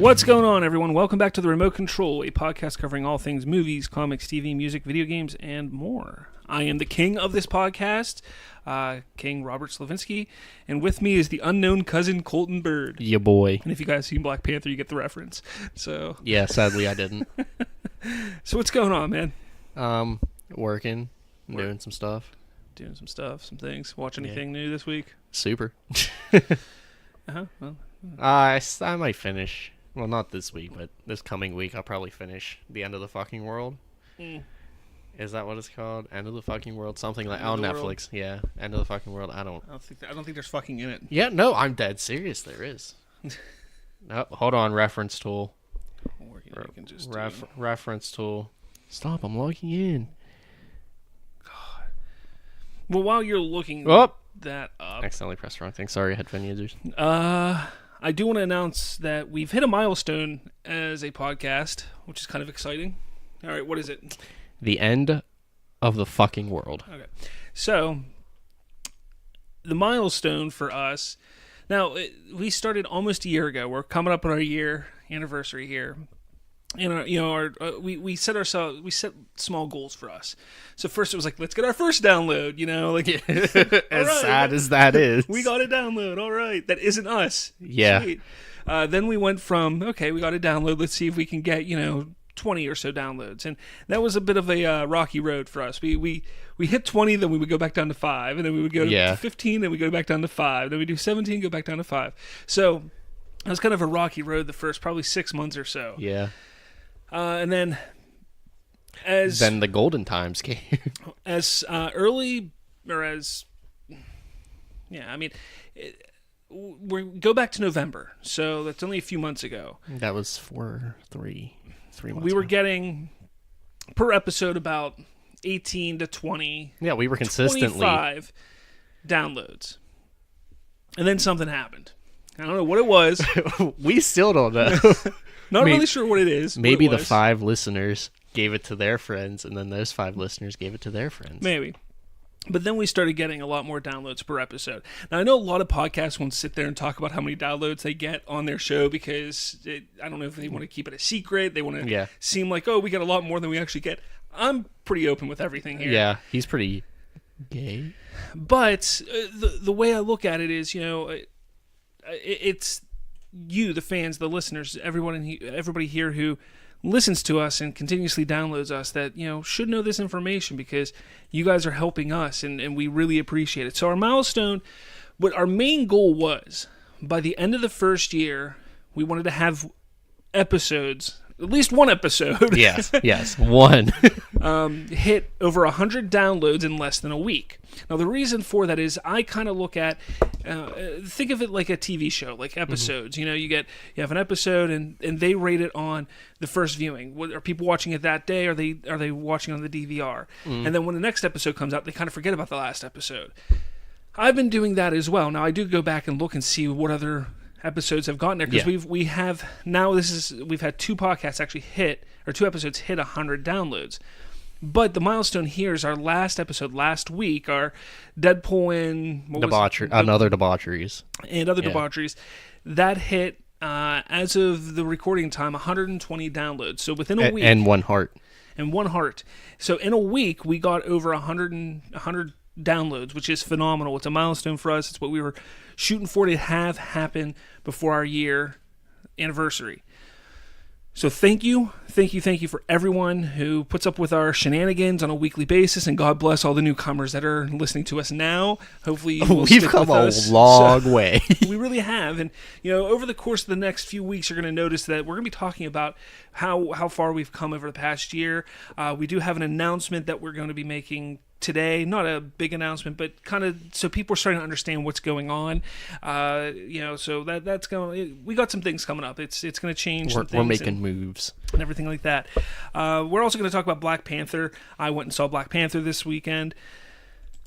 What's going on, everyone? Welcome back to The Remote Control, a podcast covering all things movies, comics, TV, music, video games, and more. I am the king of this podcast, King Robert Slavinsky, and with me is the unknown cousin Colton Bird. Yeah, boy. And if you guys seen Black Panther, you get the reference. So yeah, sadly I didn't. So what's going on, man? Working, doing some stuff. Doing some stuff, some things. Watch anything new this week? Super. Well, I might finish. Well, not this week, but this coming week I'll probably finish The End of the Fucking World. Is that what it's called? End of the Fucking World? Something like on Netflix. World? Yeah, End of the Fucking World. I don't think there's fucking in it. Yeah, no, I'm dead serious. There is. No, hold on. Reference tool. Or you can just reference tool. Stop! I'm logging in. God. Well, while you're looking that up, accidentally pressed the wrong thing. Sorry, headphone users. I do want to announce that we've hit a milestone as a podcast, which is kind of exciting. All right, what is it? The End of the Fucking World. Okay. So, the milestone for us... Now, we started almost a year ago. We're coming up on our year anniversary here. And we set small goals for us. So first it was like, let's get our first download, as right, sad as that is. We got a download, all right. That isn't us. Yeah. Sweet. Then we went from, okay, we got a download, let's see if we can get, 20 or so downloads. And that was a bit of a rocky road for us. We hit 20, then we would go back down to 5, and then we would go to 15, then we go back down to 5, then we do 17, go back down to 5. So it was kind of a rocky road the first probably 6 months or so. Yeah. And then then the golden times came. we go back to November, so that's only a few months ago. That was 3 months we were ago. getting per episode about 18 to 20. Yeah, we were consistently 25 downloads, and then something happened. I don't know what it was. We still don't know. Not really sure what it is. Maybe the 5 listeners gave it to their friends, and then those 5 listeners gave it to their friends. Maybe. But then we started getting a lot more downloads per episode. Now, I know a lot of podcasts won't sit there and talk about how many downloads they get on their show because I don't know if they want to keep it a secret. They want to seem like, we get a lot more than we actually get. I'm pretty open with everything here. Yeah, he's pretty gay. But the way I look at it is, it's you, the fans, the listeners, everybody here who listens to us and continuously downloads us that, should know this information because you guys are helping us and we really appreciate it. So our milestone, what our main goal was, by the end of the first year, we wanted to have episodes, at least one episode. Yes, one. Hit over 100 downloads in less than a week. Now, the reason for that is I kind of look at, think of it like a TV show, like episodes. Mm-hmm. You have an episode and they rate it on the first viewing. Are people watching it that day? Are they watching on the DVR? Mm. And then when the next episode comes out, they kind of forget about the last episode. I've been doing that as well. Now, I do go back and look and see what other episodes have gotten there because we've had 2 podcasts actually hit, or 2 episodes hit 100 downloads. But the milestone here is our last episode last week, our Deadpool and other debaucheries. And other debaucheries. That hit, as of the recording time, 120 downloads. So within a week. And 1 heart. And 1 heart. So in a week, we got over 100 downloads, which is phenomenal. It's a milestone for us. It's what we were shooting for to have happen before our year anniversary. So thank you for everyone who puts up with our shenanigans on a weekly basis, and God bless all the newcomers that are listening to us now. Hopefully we've come a long way. We really have, and over the course of the next few weeks, you're going to notice that we're going to be talking about how far we've come over the past year. We do have an announcement that we're going to be making today, not a big announcement, but kind of so people are starting to understand what's going on. So that's going. We got some things coming up. It's going to change. We're making moves and everything like that. We're also going to talk about Black Panther. I went and saw Black Panther this weekend.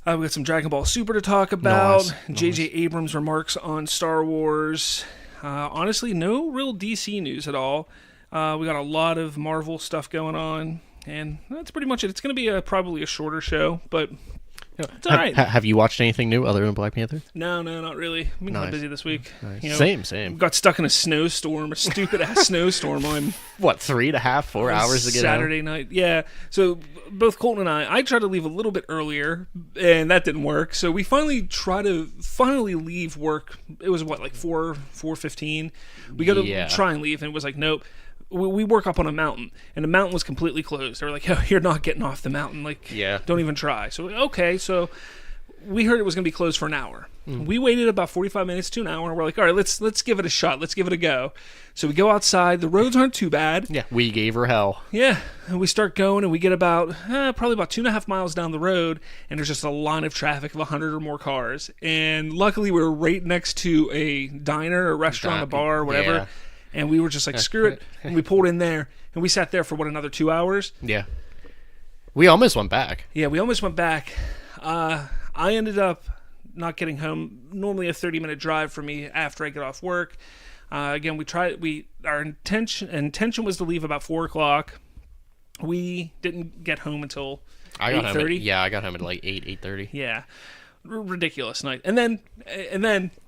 We got some Dragonball Super to talk about. Nice. J.J. Abrams' remarks on Star Wars. Honestly, no real DC news at all. We got a lot of Marvel stuff going on. And that's pretty much it. It's going to be probably a shorter show, but It's all right. Have you watched anything new other than Black Panther? No, not really. I've been kind of busy this week. Nice. Same. Got stuck in a snowstorm, a stupid ass snowstorm on 3.5, 4 hours to get Saturday night. Yeah. So both Colton and I tried to leave a little bit earlier, and that didn't work. So we finally leave work. It was like 4:15. We got to try and leave, and it was like, nope. We work up on a mountain, and the mountain was completely closed. They were like, "Oh, you're not getting off the mountain. Like, don't even try." So, okay. So we heard it was going to be closed for an hour. We waited about 45 minutes to an hour, and we're like, "All right, let's give it a shot. Let's give it a go." So we go outside. The roads aren't too bad. Yeah, we gave her hell. Yeah, and we start going, and we get probably about 2.5 miles down the road, and there's just a line of traffic of 100 or more cars. And luckily, we were right next to a diner, a restaurant, a bar, whatever. Yeah. And we were just like, screw it. And we pulled in there. And we sat there for, another 2 hours? Yeah. We almost went back. Yeah, we almost went back. I ended up not getting home. Normally a 30-minute drive for me after I get off work. Again, our intention was to leave about 4 o'clock. We didn't get home until 8:30. I got home at like 8:30. Yeah. Ridiculous night. And then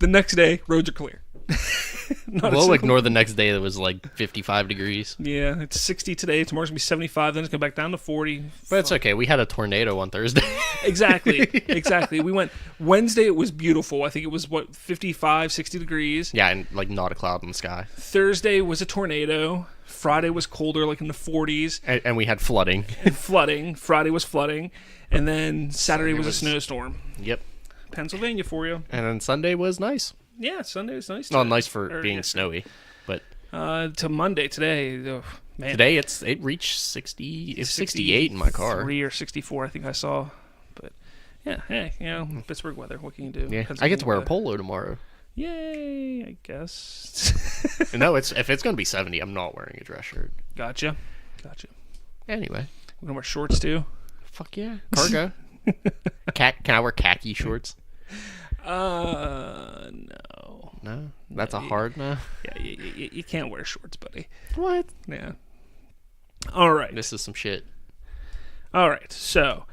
the next day, roads are clear. We'll ignore the next day that was like 55 degrees. Yeah, it's 60 today. Tomorrow's going to be 75. Then it's going back down to 40. But it's okay. We had a tornado on Thursday. Exactly. We went Wednesday. It was beautiful. I think it was 55, 60 degrees. Yeah, and like not a cloud in the sky. Thursday was a tornado. Friday was colder, like in the 40s. And we had flooding. Friday was flooding. And then Saturday was a snowstorm. Yep. Pennsylvania for you. And then Sunday was nice. Yeah, Sunday was nice. Not nice for being snowy, but to Monday today. Oh, man. Today it reached 60. It's 68 in my car. 3 or 64, I think I saw. But yeah, hey, Pittsburgh weather. What can you do? Yeah, I get to wear a polo tomorrow. Yay, I guess. No, if it's gonna be 70, I'm not wearing a dress shirt. Gotcha. Anyway, we're gonna wear shorts too. Fuck yeah, cargo. Can I wear khaki shorts? No, that's a hard no. Yeah, you can't wear shorts, buddy. What? Yeah. All right. This is some shit. All right, so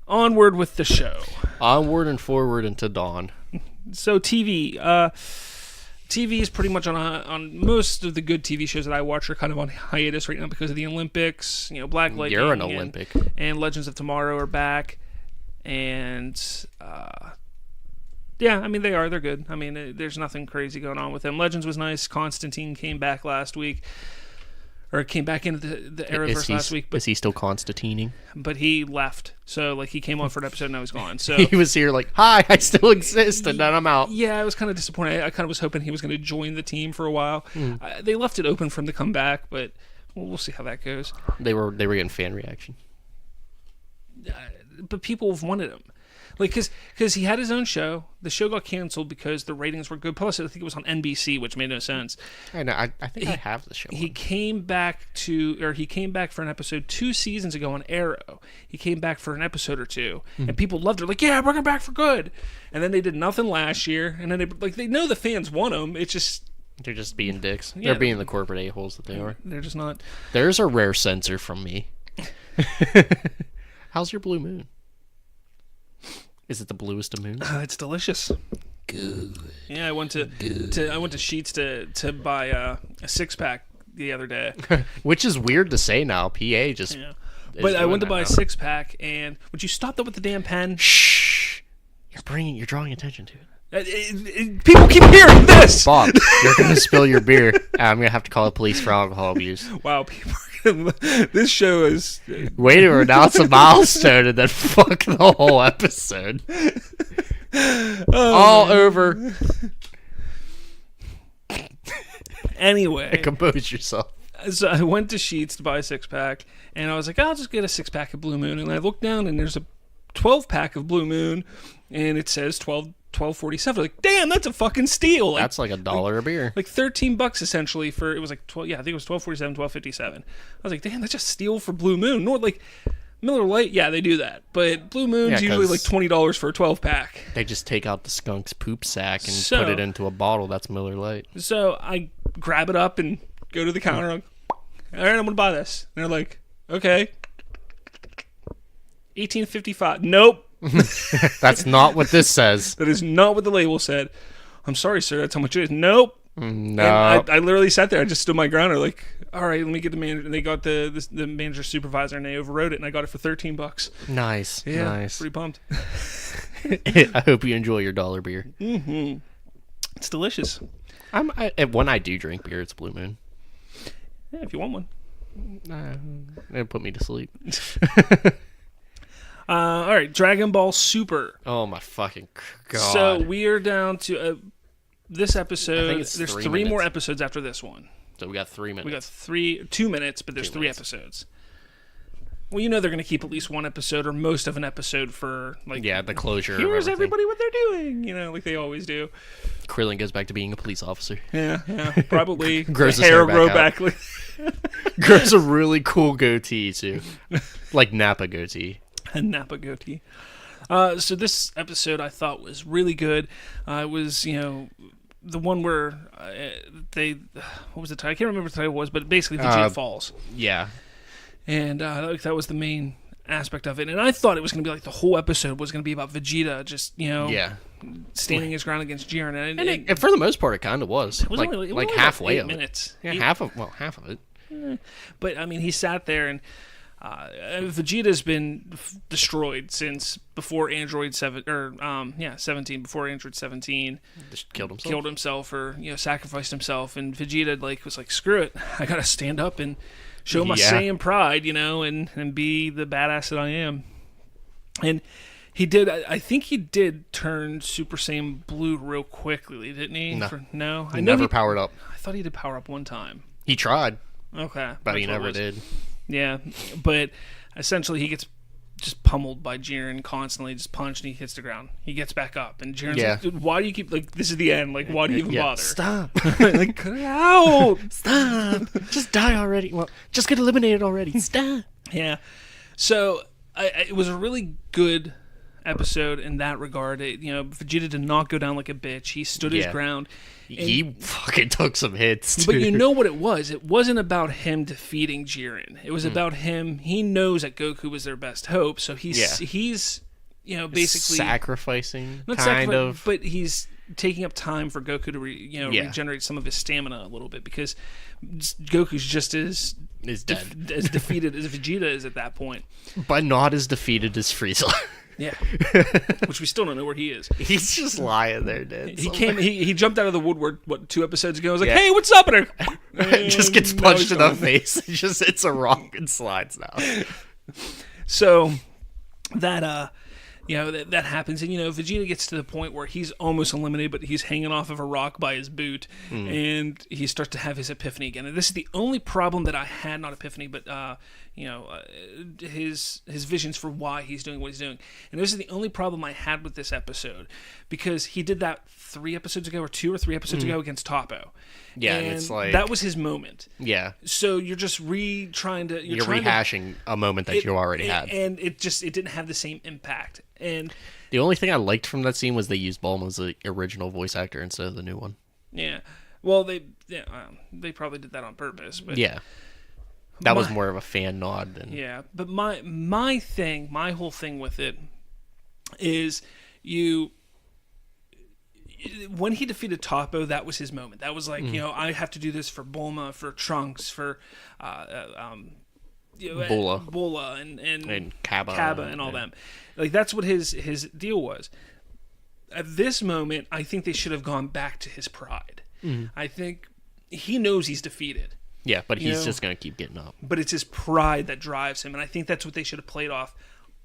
onward with the show. Onward and forward into dawn. So TV. TV is pretty much on most of the good TV shows that I watch are kind of on hiatus right now because of the Olympics. Black Lightning. You're an Olympic. And Legends of Tomorrow are back, and yeah, I mean they are. They're good. I mean, there's nothing crazy going on with them. Legends was nice. Constantine came back last week. Or came back into the Arrowverse last week. But is he still Constantining? But he left. So, he came on for an episode and now he's gone. So he was here like, hi, I still exist, and then I'm out. Yeah, I was kind of disappointed. I kind of was hoping he was going to join the team for a while. They left it open for him to come back, but we'll see how that goes. They were getting fan reaction. But people have wanted him. Because he had his own show. The show got canceled because the ratings were good. Plus, I think it was on NBC, which made no sense. I know. I think I have the show. He came back for an episode 2 seasons ago on Arrow. He came back for an episode or two, and people loved it. Like, yeah, bring him back for good. And then they did nothing last year. And then they know the fans want him. It's just they're just being dicks. Yeah, they're being the corporate a-holes that they are. They're just not. There's a rare censor from me. How's your blue moon? Is it the bluest of moons? It's delicious. Good. Yeah, I went to Sheets to buy a 6-pack the other day. Which is weird to say now. PA just. Yeah. But I went to buy a 6-pack, and would you stop that with the damn pen? Shh. You're drawing attention to it. People keep hearing this. Bob, you're gonna spill your beer. I'm gonna have to call the police for alcohol abuse. Wow, people. This show is way to announce a milestone and then fuck the whole episode. All over. Anyway, compose yourself. So I went to Sheets to buy a 6-pack, and I was like, I'll just get a 6-pack of Blue Moon. And I looked down, and there's a 12-pack of Blue Moon, and it says $12.47. Like, damn, that's a fucking steal. That's like $1 a beer. Like $13 essentially for, it was like 12. Yeah, I think it was $12.47, $12.57. I was like, damn, that's just steal for Blue Moon. Nor like Miller Lite, yeah, they do that, but Blue Moon's usually like $20 for a 12-pack. They just take out the skunk's poop sack and put it into a bottle. That's Miller Lite. So I grab it up and go to the counter. I'm like, all right, I'm gonna buy this. And they're like, okay. $18.55. Nope. That's not what this says. That is not what the label said. I'm sorry, sir. That's how much it is. Nope. No. And I literally sat there. I just stood my ground. They're like, all right, let me get the manager. And they got the manager supervisor, and they overrode it, and I got it for $13. Nice. Yeah, Nice. pretty pumped. I hope you enjoy your dollar beer. Mm-hmm. It's delicious. When I do drink beer, it's Blue Moon. Yeah, if you want one. It'll put me to sleep. All right, Dragonball Super. Oh my fucking god! So we are down to this episode. I think it's there's 3 three more minutes. episodes after this one. So we got 3 minutes. We got 2 minutes, but there's 2 3 minutes. episodes. Well, you know they're going to keep at least one episode or most of an episode for like the closure. Here's of everybody what they're doing, like they always do. Krillin goes back to being a police officer. Yeah, probably. Grows the his hair grow back back. Grows a really cool goatee too, like Napa goatee. A Napa goatee. So this episode I thought was really good. It was, the one where what was the title? I can't remember what the title was, but basically Vegeta falls. Yeah. And that was the main aspect of it. And I thought it was going to be like the whole episode was going to be about Vegeta just, standing his ground against Jiren. And for the most part, it kind of was. It was like only halfway about 8 of minutes. it. Yeah, half of it. But, I mean, he sat there and Vegeta's been destroyed since before Android 17, before Android 17 Just killed himself. or sacrificed himself, and Vegeta was like, screw it, I gotta stand up and show my Saiyan pride, and be the badass that I am. And he did. I think he did turn Super Saiyan Blue real quickly, didn't he? No, I never powered up. I thought he did power up one time. He tried, Okay, but he never did. Yeah, but essentially he gets just pummeled by Jiren constantly, just punched, and he hits the ground. He gets back up, and Jiren's like, dude, why do you keep, this is the end, why do you even bother? Stop. Cut it out! Stop. Just die already. Well, just get eliminated already. Stop. Yeah. So, it was a really good episode in that regard. Vegeta did not go down like a bitch. He stood his ground. He fucking took some hits, too. But you know what it was? It wasn't about him defeating Jiren. It was about him. He knows that Goku was their best hope, so he's basically sacrificing, but he's taking up time for Goku to regenerate some of his stamina a little bit, because Goku's just as dead. As defeated as Vegeta is at that point, but not as defeated as Frieza. Yeah, which we still don't know where he is. He's just lying there, dude. He jumped out of the woodwork 2 episodes ago. I was like, "Hey, what's up?" And just gets punched in the face. It just hits a rock and slides now. So that that happens, and Vegeta gets to the point where he's almost eliminated, but he's hanging off of a rock by his boot, and he starts to have his epiphany again. And this is the only problem that I had, not epiphany, but his visions for why he's doing what he's doing. And this is the only problem I had with this episode, because he did that 3 episodes ago, or 2 or 3 episodes ago against Toppo. Yeah, and it's like that was his moment. Yeah. So you're just you're rehashing a moment that you already had, and it didn't have the same impact. And the only thing I liked from that scene was they used Bulma as the original voice actor instead of the new one. Yeah. Well, they probably did that on purpose, but yeah. That was more of a fan nod than... Yeah, but my whole thing with it is when he defeated Toppo, that was his moment. That was like, I have to do this for Bulma, for Trunks, for Bula and Kaba and all them. Like, that's what his deal was. At this moment, I think they should have gone back to his pride. I think he knows he's defeated. Yeah, but he's just going to keep getting up. But it's his pride that drives him, and I think that's what they should have played off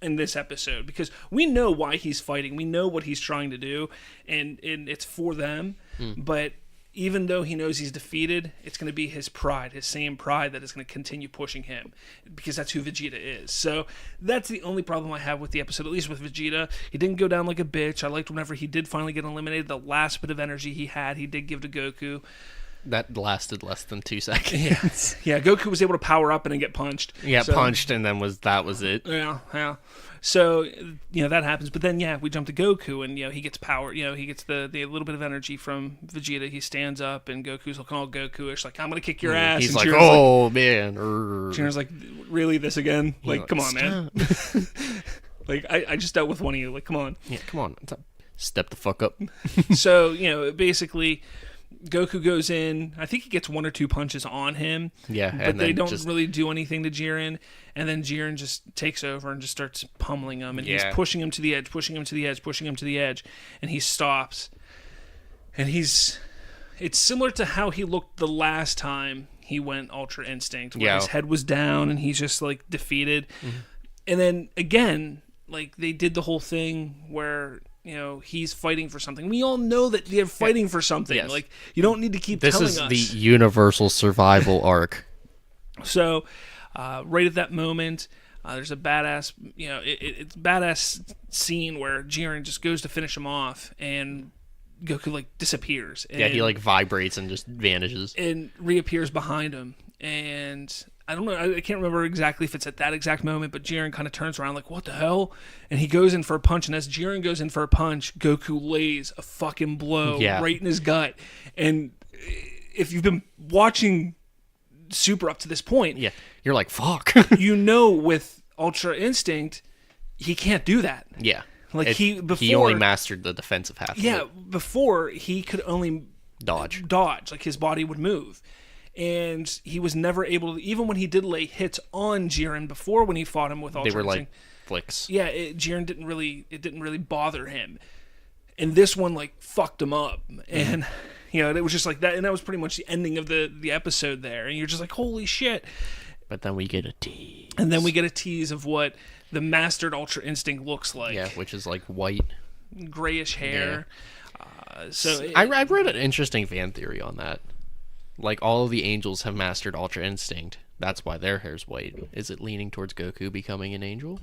in this episode, because we know why he's fighting. We know what he's trying to do, and it's for them. But even though he knows he's defeated, it's going to be his pride, his same pride, that is going to continue pushing him, because that's who Vegeta is. So that's the only problem I have with the episode, at least with Vegeta. He didn't go down like a bitch. I liked whenever he did finally get eliminated, the last bit of energy he had, he did give to Goku. That lasted less than 2 seconds. Yeah, Goku was able to power up and then get punched. Yeah, punched, and then that was it. Yeah. So, that happens. But then, we jump to Goku, and, he gets power. He gets the little bit of energy from Vegeta. He stands up, and Goku's looking all Goku-ish, like, I'm going to kick your ass. He's and like, Jiren's man. Jiren's like, really, this again? Like, come on, man. Like, I just dealt with one of you. Like, come on. Yeah, come on. Step the fuck up. So, basically, Goku goes in. I think he gets 1 or 2 punches on him. Yeah, but they don't really do anything to Jiren. And then Jiren just takes over and just starts pummeling him. And he's pushing him to the edge, pushing him to the edge, pushing him to the edge. And he stops. And it's similar to how he looked the last time he went Ultra Instinct, where his head was down and he's just, like, defeated. Mm-hmm. And then, again, like, they did the whole thing where, he's fighting for something. We all know that they're fighting for something. Yes. Like, you don't need to keep telling us. This is the universal survival arc. So, right at that moment, there's a badass, it's a badass scene where Jiren just goes to finish him off, and Goku, like, disappears. And, he, like, vibrates and just vanishes. And reappears behind him. And I don't know, I can't remember exactly if it's at that exact moment, but Jiren kind of turns around like, what the hell? And he goes in for a punch, and as Jiren goes in for a punch, Goku lays a fucking blow right in his gut. And if you've been watching Super up to this point... Yeah, you're like, fuck. With Ultra Instinct, he can't do that. Yeah. Like, he only mastered the defensive half of it. Yeah, before, he could only... Dodge. Like, his body would move. And he was never able to... Even when he did lay hits on Jiren before, when he fought him with Ultra Instinct... They were Instinct, like flicks. Yeah, Jiren didn't really bother him. And this one, like, fucked him up. And... it was just like that, and that was pretty much the ending of the episode there. And you're just like, holy shit. But then we get a tease. And then we get a tease of what the mastered Ultra Instinct looks like. Yeah, which is like white. Grayish hair. Yeah. I read an interesting fan theory on that. Like, all of the angels have mastered Ultra Instinct. That's why their hair's white. Is it leaning towards Goku becoming an angel?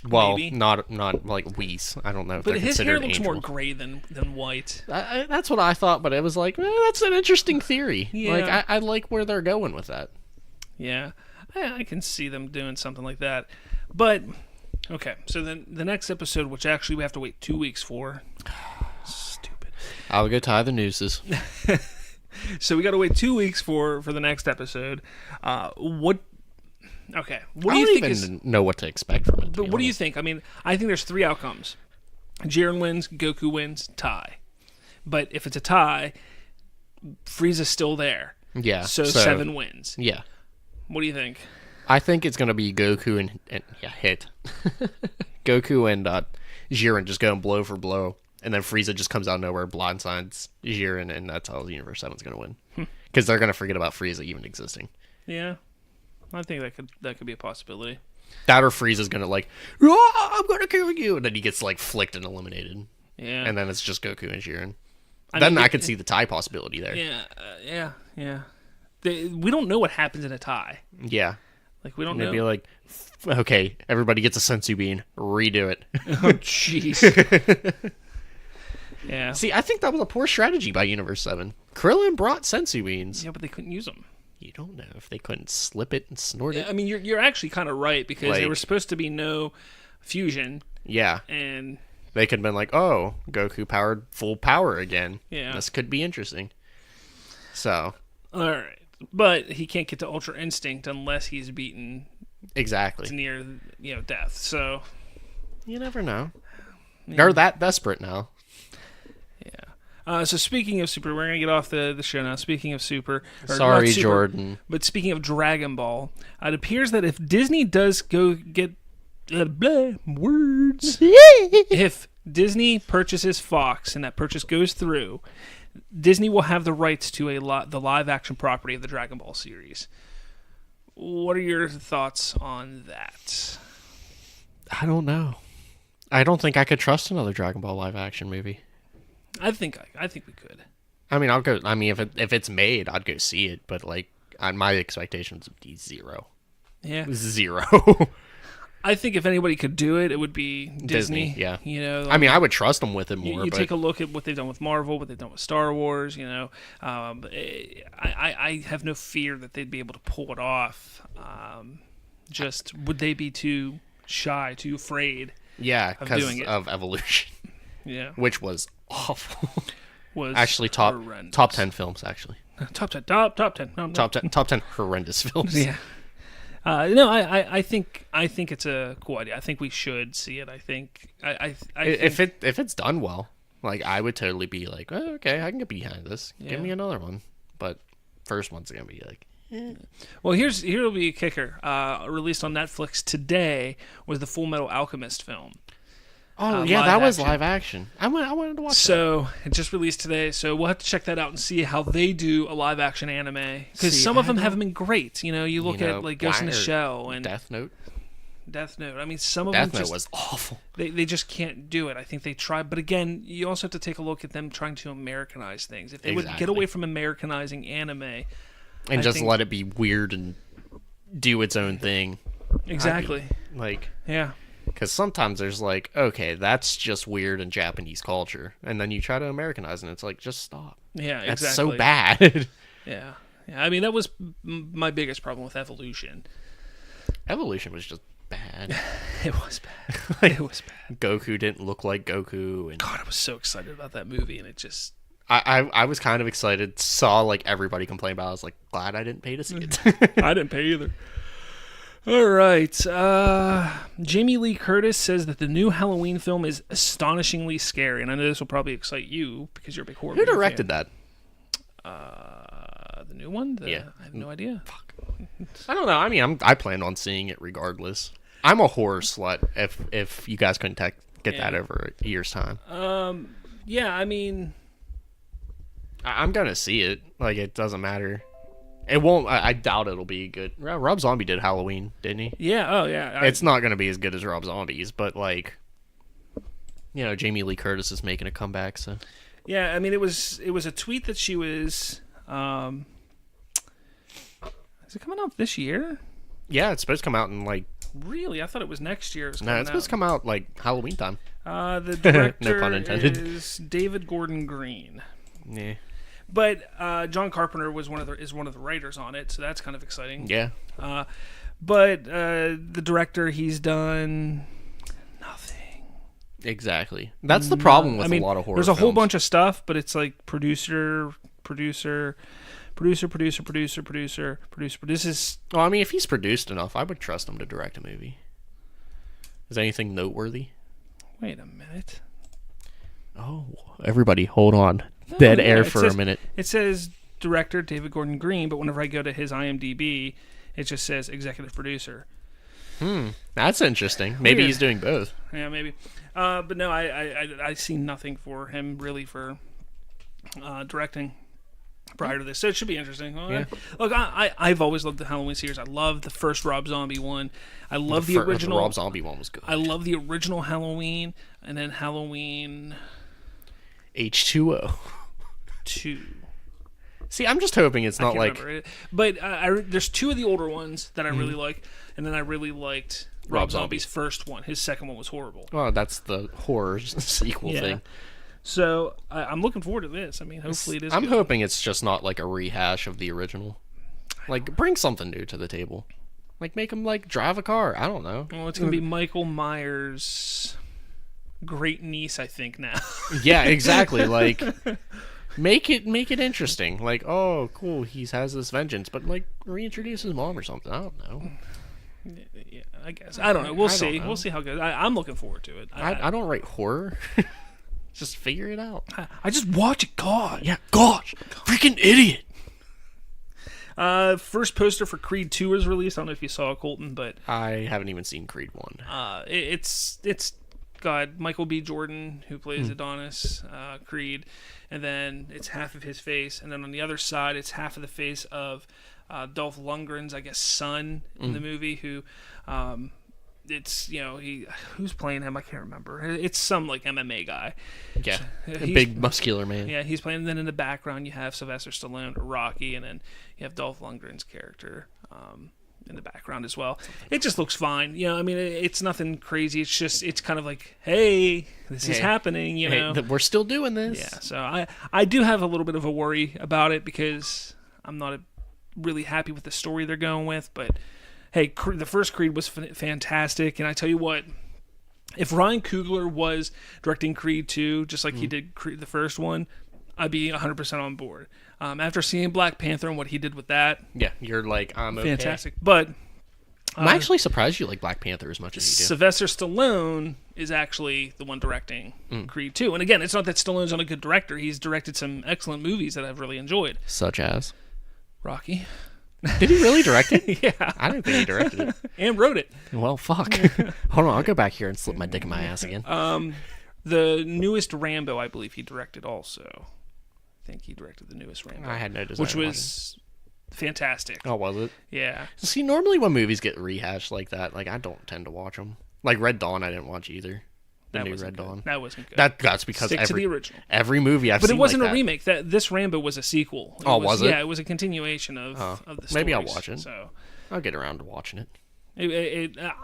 Well, maybe. not like Whis. I don't know if but they're his hair looks angels. more gray than white. That's what I thought, but it was like, that's an interesting theory. Yeah. Like, I like where they're going with that. Yeah, I can see them doing something like that. But, okay, so then the next episode, which actually we have to wait 2 weeks for. Stupid. I'll go tie the nooses. So we got to wait 2 weeks for the next episode. What do you think? I don't even know what to expect from it. But what do you think? I mean, I think there's 3 outcomes. Jiren wins, Goku wins, tie. But if it's a tie, Frieza's still there. Yeah. So 7 wins. Yeah. What do you think? I think it's going to be Goku and hit. Goku and Jiren just going blow for blow. And then Frieza just comes out of nowhere, blindsides Jiren, and that's how Universe 7's going to win. Because they're going to forget about Frieza even existing. Yeah. I think that could be a possibility. That or Frieza's gonna like, I'm gonna kill you, and then he gets like flicked and eliminated. Yeah. And then it's just Goku and Jiren. I could see the tie possibility there. Yeah. We don't know what happens in a tie. Yeah. Like, we don't know. They'd be like, okay, everybody gets a sensu bean, redo it. Oh, jeez. Yeah. See, I think that was a poor strategy by Universe 7. Krillin brought sensu beans. Yeah, but they couldn't use them. You don't know if they couldn't slip it and snort it. I mean, you're actually kind of right, because there was supposed to be no fusion. Yeah. And they could have been like, oh, Goku powered full power again. Yeah. This could be interesting. So. All right. But he can't get to Ultra Instinct unless he's beaten. Exactly. To near, death. So. You never know. Yeah. They're that desperate now. Yeah. So speaking of Super, we're going to get off the show now. Speaking of Super. Sorry, Super, Jordan. But speaking of Dragon Ball, it appears that if Disney does go get... words. If Disney purchases Fox and that purchase goes through, Disney will have the rights to the live-action property of the Dragon Ball series. What are your thoughts on that? I don't know. I don't think I could trust another Dragon Ball live-action movie. I think we could. I mean, I'll go. I mean, if it's made, I'd go see it. But like, my expectations would be 0. Yeah, 0. I think if anybody could do it, it would be Disney. Yeah, Like, I mean, I would trust them with it more. You take a look at what they've done with Marvel, what they've done with Star Wars. I have no fear that they'd be able to pull it off. Just would they be too shy, too afraid? Yeah, because of Evolution. Yeah, which was awful. Was actually top 10 films actually. Top 10. Top 10 horrendous films. Yeah. No, I think it's a cool idea. I think we should see it. I think if it's done well, like I would totally be like, oh, okay, I can get behind this. Yeah. Give me another one. But first one's gonna be like, Well, here'll be a kicker. Released on Netflix today was the Full Metal Alchemist film. oh yeah, that was live action. I wanted to watch that. So it just released today, so we'll have to check that out and see how they do a live action anime. Because some of them haven't been great. You know, you look at like Ghost in the Shell and Death Note. I mean, some of Death them Note was awful. They just can't do it. I think they try, but again, you also have to take a look at them trying to Americanize things. If they would get away from Americanizing anime and just let it be weird and do its own thing. Exactly. Yeah. Because sometimes there's like, okay, that's just weird in Japanese culture, and then you try to Americanize, and it's like, just stop. Yeah, that's exactly. so bad. Yeah. I mean, that was my biggest problem with Evolution. Evolution was just bad. It was bad. It was bad. Goku didn't look like Goku, and God, I was so excited about that movie, and it just. I was kind of excited. Saw like everybody complain about it. I was like, glad I didn't pay to see it. I didn't pay either. All right. Jamie Lee Curtis says that the new Halloween film is astonishingly scary, and I know this will probably excite you because you're a big horror Who movie directed fan. that? The new one? Yeah. I have no idea. Fuck. I don't know. I mean, I plan on seeing it regardless. I'm a horror slut. If you guys couldn't get that over a year's time. Yeah. I mean, I'm gonna see it. Like, it doesn't matter. It won't. I doubt it'll be good. Rob Zombie did Halloween, didn't he? Yeah. Oh, yeah. It's not gonna be as good as Rob Zombie's, but like, you know, Jamie Lee Curtis is making a comeback. So yeah. I mean, it was a tweet that she was. Is it coming out this year? yeah, it's supposed to come out in like. Really? I thought it was next year. No, it's supposed to come out like Halloween time. The director No pun intended. is David Gordon Green. Yeah. But John Carpenter is one of the writers on it, so that's kind of exciting. Yeah. But the director, he's done nothing. Exactly. That's the problem with a lot of horror. There's a whole films. bunch of stuff, but it's like producer. This is Well, I mean, if he's produced enough, I would trust him to direct a movie. Is anything noteworthy? wait a minute. Oh, everybody, hold on. Dead air for a minute. It says director David Gordon Green, but whenever I go to his IMDb, it just says executive producer. That's interesting. Maybe Weird. he's doing both. Yeah, maybe. But no, I see nothing for him really for directing prior to this, so it should be interesting. Yeah. Look, I've always loved the Halloween series. I love the first Rob Zombie one. I love the original. The Rob Zombie one was good. I love the original Halloween, and then Halloween H2O. 2. See, I'm just hoping it's not like Remember it. But there's two of the older ones that I really like, and then I really liked Rob Zombie's first one. His second one was horrible. well, that's the horror sequel thing. So I'm looking forward to this. I mean, hopefully it is. I'm good. hoping it's just not like a rehash of the original. Like, bring something new to the table. Like, make him like drive a car. I don't know. Well, it's gonna be Michael Myers' great niece, I think now. Yeah, exactly. Like, make it interesting. Like, oh, cool, he has this vengeance, but like reintroduce his mom or something. I don't know. Yeah, I guess. I don't know. We'll I don't see. know. We'll see how it goes. I'm looking forward to it. I don't write horror. Just figure it out. I just watch it. God. Yeah, gosh, freaking idiot. First poster for Creed 2 was released. I don't know if you saw it, Colton, but I haven't even seen Creed 1. it's got Michael B. Jordan, who plays Adonis, Creed, and then it's half of his face, and then on the other side it's half of the face of Dolph Lundgren's, I guess, son in the movie, who it's, you know, who's playing him, I can't remember. It's some like MMA guy. Yeah, So, a big muscular man. Yeah, he's playing. And then in the background you have Sylvester Stallone or Rocky, and then you have Dolph Lundgren's character in the background as well. It just looks fine. You know, I mean, it's nothing crazy. It's kind of like, hey, this is happening. You know, we're still doing this. Yeah. So I do have a little bit of a worry about it because I'm not really happy with the story they're going with. But hey, the first Creed was fantastic, and I tell you what. If Ryan Coogler was directing Creed 2, just like he did the first one, I'd be 100% on board. After seeing Black Panther and what he did with that, Yeah, you're like, I'm okay. fantastic. But I'm actually surprised you like Black Panther as much as you do. Sylvester Stallone is actually the one directing Creed 2. And again, it's not that Stallone's not a good director. He's directed some excellent movies that I've really enjoyed. Such as? Rocky. Did he really direct it? Yeah. I didn't think he directed it. And wrote it. Well, fuck. Hold on, I'll go back here and slip my dick in my ass again. The newest Rambo, I believe he directed also. I think he directed the newest Rambo. I had no desire which was fantastic. Oh, was it? Yeah. See, normally when movies get rehashed like that, like I don't tend to watch them. Like Red Dawn, I didn't watch either. The new Red Dawn. That wasn't good. That's because Stick to the original. Every movie I've seen. But it wasn't like a remake. This Rambo was a sequel. Was it? Yeah, it was a continuation of the stories. Maybe I'll watch it. So I'll get around to watching it.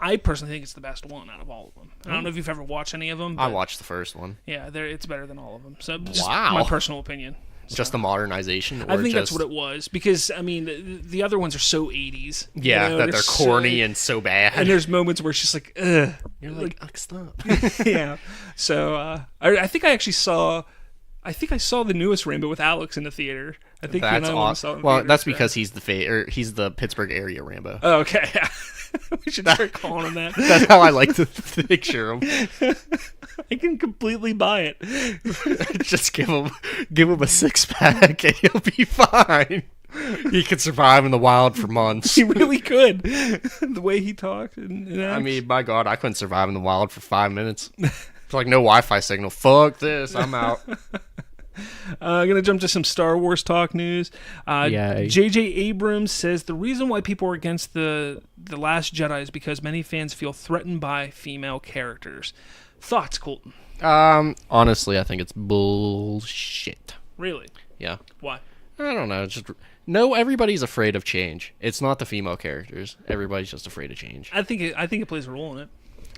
I personally think it's the best one out of all of them. I don't know if you've ever watched any of them. I watched the first one. Yeah, it's better than all of them. So just Wow. my personal opinion. Just the modernization? Or I think that's what it was. Because, I mean, the other ones are so 80s. Yeah, that they're corny and so bad. And there's moments where it's just like, ugh. You're like stop. Yeah. So, I think I actually saw... I think I saw the newest Rambo with Alex in the theater. I think that's awesome. Well, that's because he's the Pittsburgh area Rambo. Oh, okay. We should start calling him that. That's how I like to picture him. I can completely buy it. Just give him a 6-pack and he'll be fine. He could survive in the wild for months. He really could. The way he talked and I mean, my God, I couldn't survive in the wild for 5 minutes. It's like no Wi-Fi signal. Fuck this. I'm out. I'm going to jump to some Star Wars talk news. J.J. Abrams says the reason why people are against the Last Jedi is because many fans feel threatened by female characters. Thoughts, Colton? Honestly, I think it's bullshit. Really? Yeah. Why? I don't know. It's just everybody's afraid of change. It's not the female characters. Everybody's just afraid of change. I think it plays a role in it.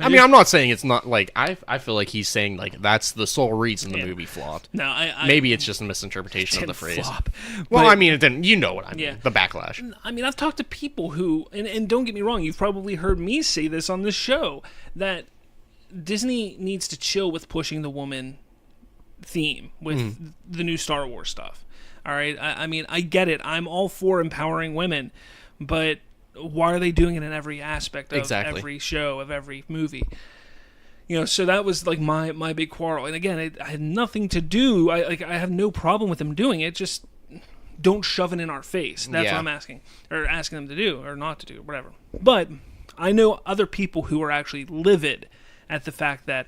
I mean, I'm not saying it's not like I feel like he's saying like that's the sole reason the movie flopped. No, maybe it's just a misinterpretation of the phrase. Flop, well, I mean, it didn't. You know what I mean? Yeah. The backlash. I mean, I've talked to people who, and don't get me wrong, you've probably heard me say this on this show that Disney needs to chill with pushing the woman theme with the new Star Wars stuff. All right, I mean, I get it. I'm all for empowering women, but why are they doing it in every aspect of every show, of every movie? You know, so that was like my big quarrel. And again, it had nothing to do. I have no problem with them doing it. Just don't shove it in our face. That's what I'm asking them to do, or not to do, whatever. But I know other people who are actually livid at the fact that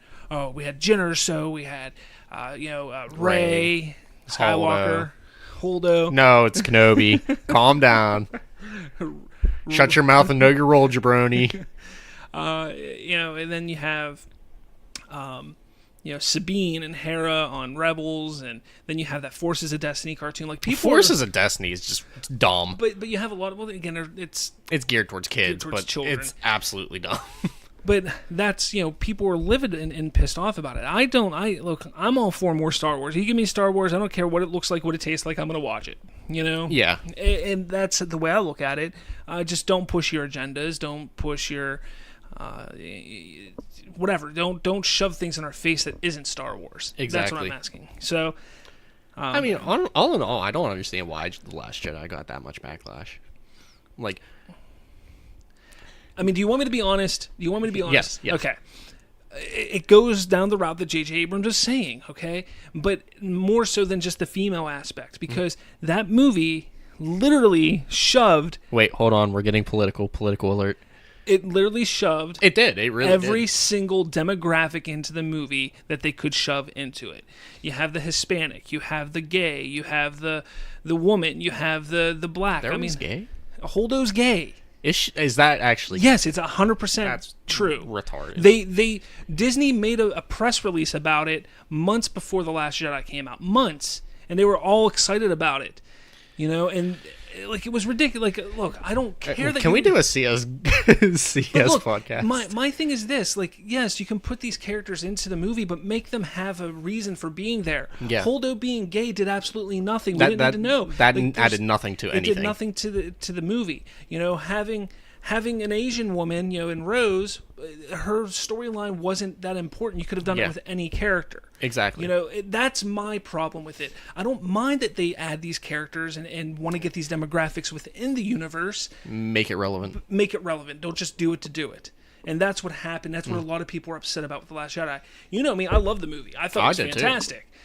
we had Jenner, so we had Rey, Skywalker, Holdo. No, it's Kenobi. Calm down. Shut your mouth and know your role, jabroni. And then you have, Sabine and Hera on Rebels, and then you have that Forces of Destiny cartoon. Like people, Forces of Destiny is just dumb. But you have a lot of it's geared towards kids, but children. It's absolutely dumb. But that's, people are livid and pissed off about it. I'm all for more Star Wars. You give me Star Wars, I don't care what it looks like, what it tastes like, I'm going to watch it. Yeah. And that's the way I look at it. Just don't push your agendas. Don't push your whatever. Don't shove things in our face that isn't Star Wars. Exactly. That's what I'm asking. So, I mean, all in all, I don't understand why The Last Jedi got that much backlash. Like, I mean, do you want me to be honest? Yes. Okay. It goes down the route that J.J. Abrams is saying, okay? But more so than just the female aspect, because that movie literally shoved... Wait, hold on. We're getting political. Political alert. It literally shoved... It did. It really did. Every single demographic into the movie that they could shove into it. You have the Hispanic. You have the gay. You have the woman. You have the black. There was gay? Holdo's gay. Is that actually... Yes, it's 100% true. Retarded. Disney made a press release about it months before The Last Jedi came out. Months. And they were all excited about it. And like, it was ridiculous. Like, look, I don't care that... Can we do a CS podcast? My thing is this. Like, yes, you can put these characters into the movie, but make them have a reason for being there. Yeah. Holdo being gay did absolutely nothing. We didn't need to know. That added nothing to anything. It did nothing to the movie. Having having an Asian woman, in Rose, her storyline wasn't that important. You could have done it with any character. Exactly. That's my problem with it. I don't mind that they add these characters and want to get these demographics within the universe. Make it relevant. Make it relevant. Don't just do it to do it. And that's what happened. That's what a lot of people were upset about with The Last Jedi. I love the movie. I thought it was fantastic. Too.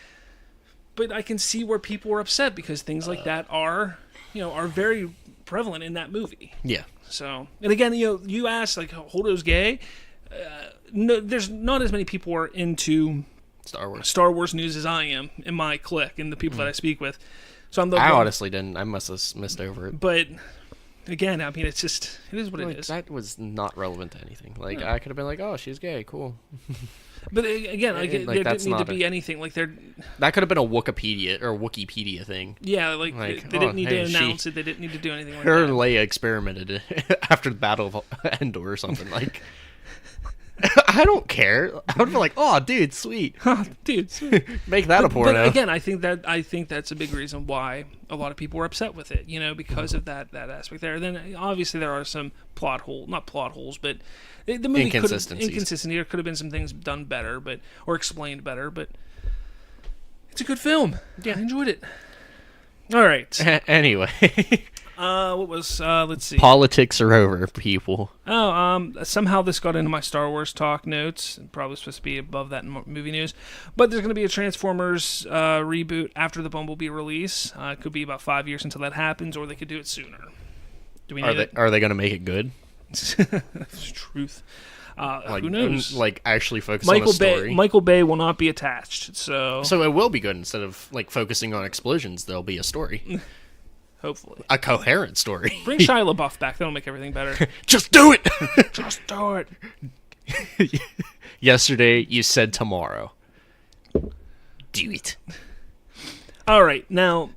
But I can see where people were upset because things like that are very prevalent in that movie. Yeah. So, and again, you asked, like, Holdo's gay. No, there's not as many people are into Star Wars news as I am in my clique and the people that I speak with. So I honestly didn't. I must have missed over it. But again, I mean, it is what it is. That was not relevant to anything. Like, I could have been like, oh, she's gay, cool. But again, there didn't need to be anything. Like, that could have been a Wikipedia thing. Yeah, they didn't need to announce it. They didn't need to do anything like her that. Her and Leia experimented after the Battle of Endor or something. Like, I don't care. I would be like, oh, dude, sweet. Dude, sweet. Make that a porno. But again, I think that's a big reason why a lot of people were upset with it, because of that aspect there. Then obviously there are some not plot holes, but the movie inconsistency. There could have been some things done better, or explained better, but it's a good film. Yeah, I enjoyed it. All right. Anyway. What was, let's see. Politics are over, people. Somehow this got into my Star Wars talk notes. Probably supposed to be above that in movie news. But there's going to be a Transformers reboot after the Bumblebee release. It could be about 5 years until that happens, or they could do it sooner. Do we need it? Are they going to make it good? That's truth. Who knows? Like, actually focus on a story. Michael Bay will not be attached, so it will be good. Instead of, like, focusing on explosions, there'll be a story. Hopefully. A coherent story. Bring Shia LaBeouf back. That'll make everything better. Just do it! Just do it! Yesterday, you said tomorrow. Do it. All right. Now,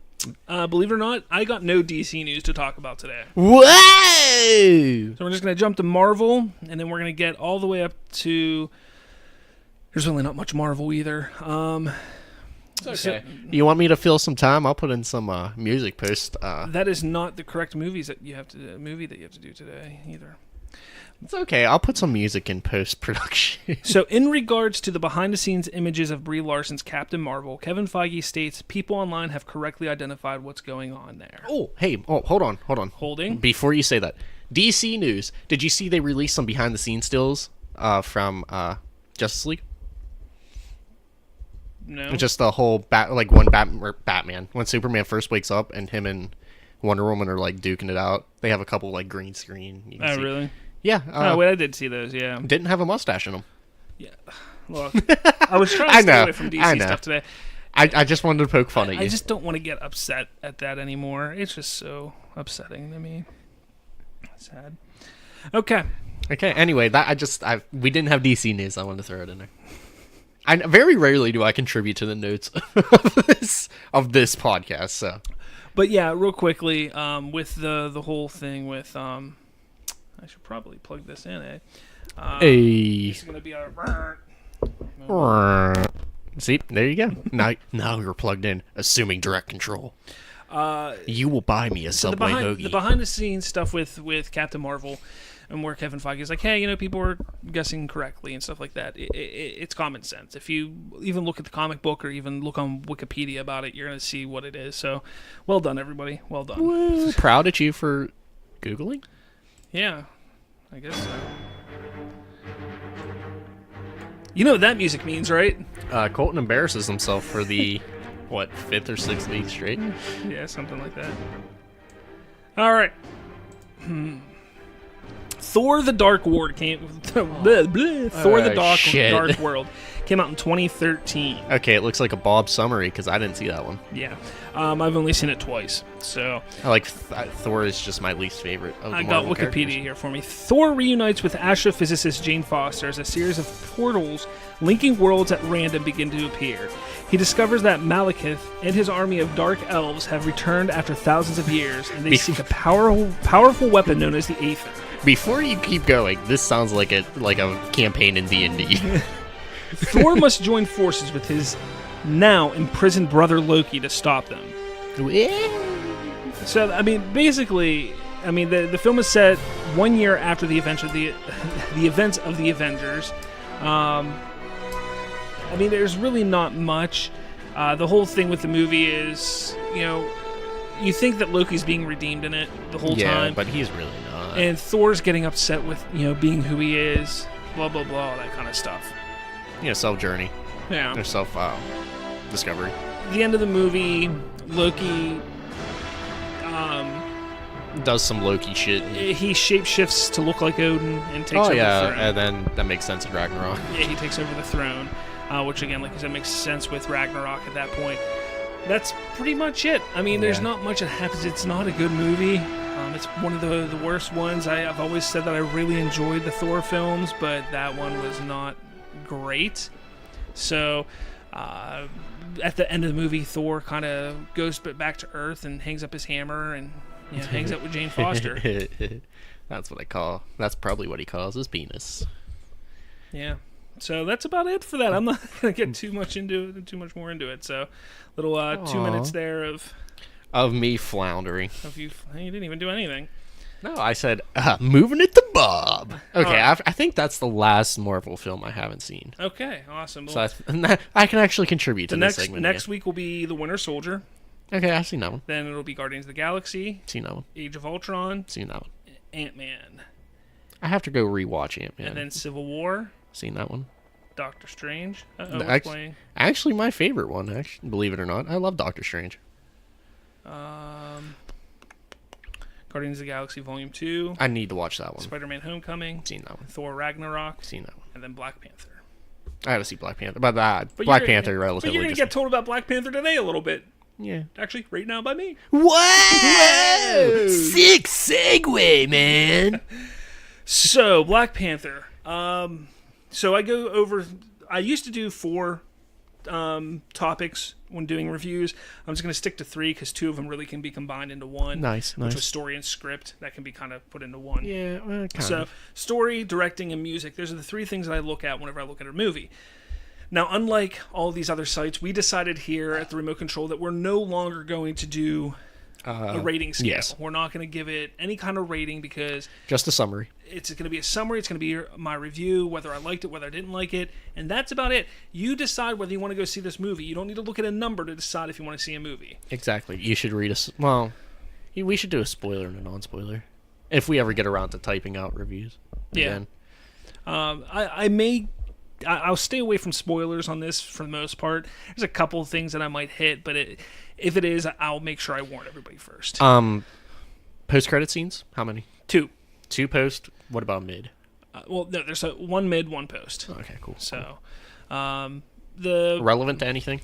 believe it or not, I got no DC news to talk about today. Whoa! So we're just going to jump to Marvel, and then we're going to get all the way up to... There's really not much Marvel either. It's okay. You want me to fill some time? I'll put in some music post. That is not the correct movie that you have to do today either. It's okay. I'll put some music in post-production. So, in regards to the behind-the-scenes images of Brie Larson's Captain Marvel, Kevin Feige states people online have correctly identified what's going on there. Oh, hey. Oh, hold on. Holding? Before you say that. DC News. Did you see they released some behind-the-scenes stills from Justice League? No. Just the whole Batman. When Superman first wakes up and him and Wonder Woman are like duking it out, they have a couple like green screen. You can see. Really? Yeah. I did see those. Yeah. Didn't have a mustache in them. Yeah. Look, I was trying to stay away from DC stuff today. I just wanted to poke fun at you. I just don't want to get upset at that anymore. It's just so upsetting to me. Sad. Okay. Anyway, we didn't have DC news. I wanted to throw it in there. Very rarely do I contribute to the notes of this podcast. So, but yeah, real quickly, with the whole thing with I should probably plug this in. This is gonna be our. See, there you go. Now you're plugged in, assuming direct control. You will buy me a Subway hoagie. The behind the scenes stuff with Captain Marvel. And where Kevin Feige is like, hey, people are guessing correctly and stuff like that. It's common sense. If you even look at the comic book or even look on Wikipedia about it, you're going to see what it is. So, well done, everybody. Well done. Well, proud of you for Googling? Yeah, I guess so. You know what that music means, right? Colton embarrasses himself for the, 5th or 6th week straight? Yeah, something like that. All right. Thor: The Dark World came. Thor: The Dark World came out in 2013. Okay, it looks like a Bob summary because I didn't see that one. Yeah, I've only seen it twice. So I like Thor is just my least favorite of the I Marvel got Wikipedia characters. Here for me. Thor reunites with astrophysicist Jane Foster as a series of portals linking worlds at random begin to appear. He discovers that Malekith and his army of dark elves have returned after thousands of years, and they seek a powerful weapon known as the Aether. Before you keep going, this sounds like a campaign in D&D. Thor must join forces with his now imprisoned brother Loki to stop them. So, basically, the film is set 1 year after the events of the events of the Avengers. I mean, there's really not much. The whole thing with the movie is, you think that Loki's being redeemed in it the whole time. Yeah, but he's really not. And Thor's getting upset with, being who he is, blah, blah, blah, all that kind of stuff. Self-journey. Yeah. Or self-discovery. The end of the movie, Loki... does some Loki shit. He shapeshifts to look like Odin and takes over the throne. And then that makes sense in Ragnarok. Yeah, he takes over the throne, which again, like I said, makes sense with Ragnarok at that point. That's pretty much it. I mean, there's not much that happens. It's not a good movie. It's one of the worst ones. I've always said that I really enjoyed the Thor films, but that one was not great. So, at the end of the movie, Thor kind of goes back to Earth and hangs up his hammer and hangs out with Jane Foster. That's probably what he calls his penis. Yeah. So that's about it for that. I'm not gonna get too much more into it. So, little 2 minutes there of me floundering. You didn't even do anything. No, I said moving it to Bob. Okay, I think that's the last Marvel film I haven't seen. Okay, awesome. So I can actually contribute to this segment. Next week will be The Winter Soldier. Okay, I've seen that one. Then it'll be Guardians of the Galaxy. Seen that one. Age of Ultron. Seen that one. Ant-Man. I have to go rewatch Ant-Man. And then Civil War. Seen that one. Doctor Strange. Actually, my favorite one. Believe it or not, I love Doctor Strange. Guardians of the Galaxy Volume 2. I need to watch that one. Spider-Man Homecoming. Seen that one. Thor Ragnarok. Seen that one. And then Black Panther. I had to see Black Panther. But Black Panther relatively. But you're going to get told about Black Panther today a little bit. Yeah. Actually, right now by me. Whoa! Sick segue, man. So, Black Panther. So I used to do 4 topics when doing reviews. I'm just going to stick to 3 because 2 of them really can be combined into one. Nice. Which was story and script. That can be kind of put into one. Yeah, kind of. Story, directing, and music. Those are the 3 things that I look at whenever I look at a movie. Now, unlike all these other sites, we decided here at the Remote Control that we're no longer going to do a rating scale. Yes. We're not going to give it any kind of rating because... just a summary. It's going to be a summary. It's going to be my review, whether I liked it, whether I didn't like it. And that's about it. You decide whether you want to go see this movie. You don't need to look at a number to decide if you want to see a movie. Exactly. You should read we should do a spoiler and a non-spoiler. If we ever get around to typing out reviews. Yeah. I'll stay away from spoilers on this for the most part. There's a couple of things that I might hit, but if it is, I'll make sure I warn everybody first. Post-credit scenes? How many? 2. 2 post? What about mid? No, there's 1 mid, 1 post. Okay, cool. So, the... relevant to anything?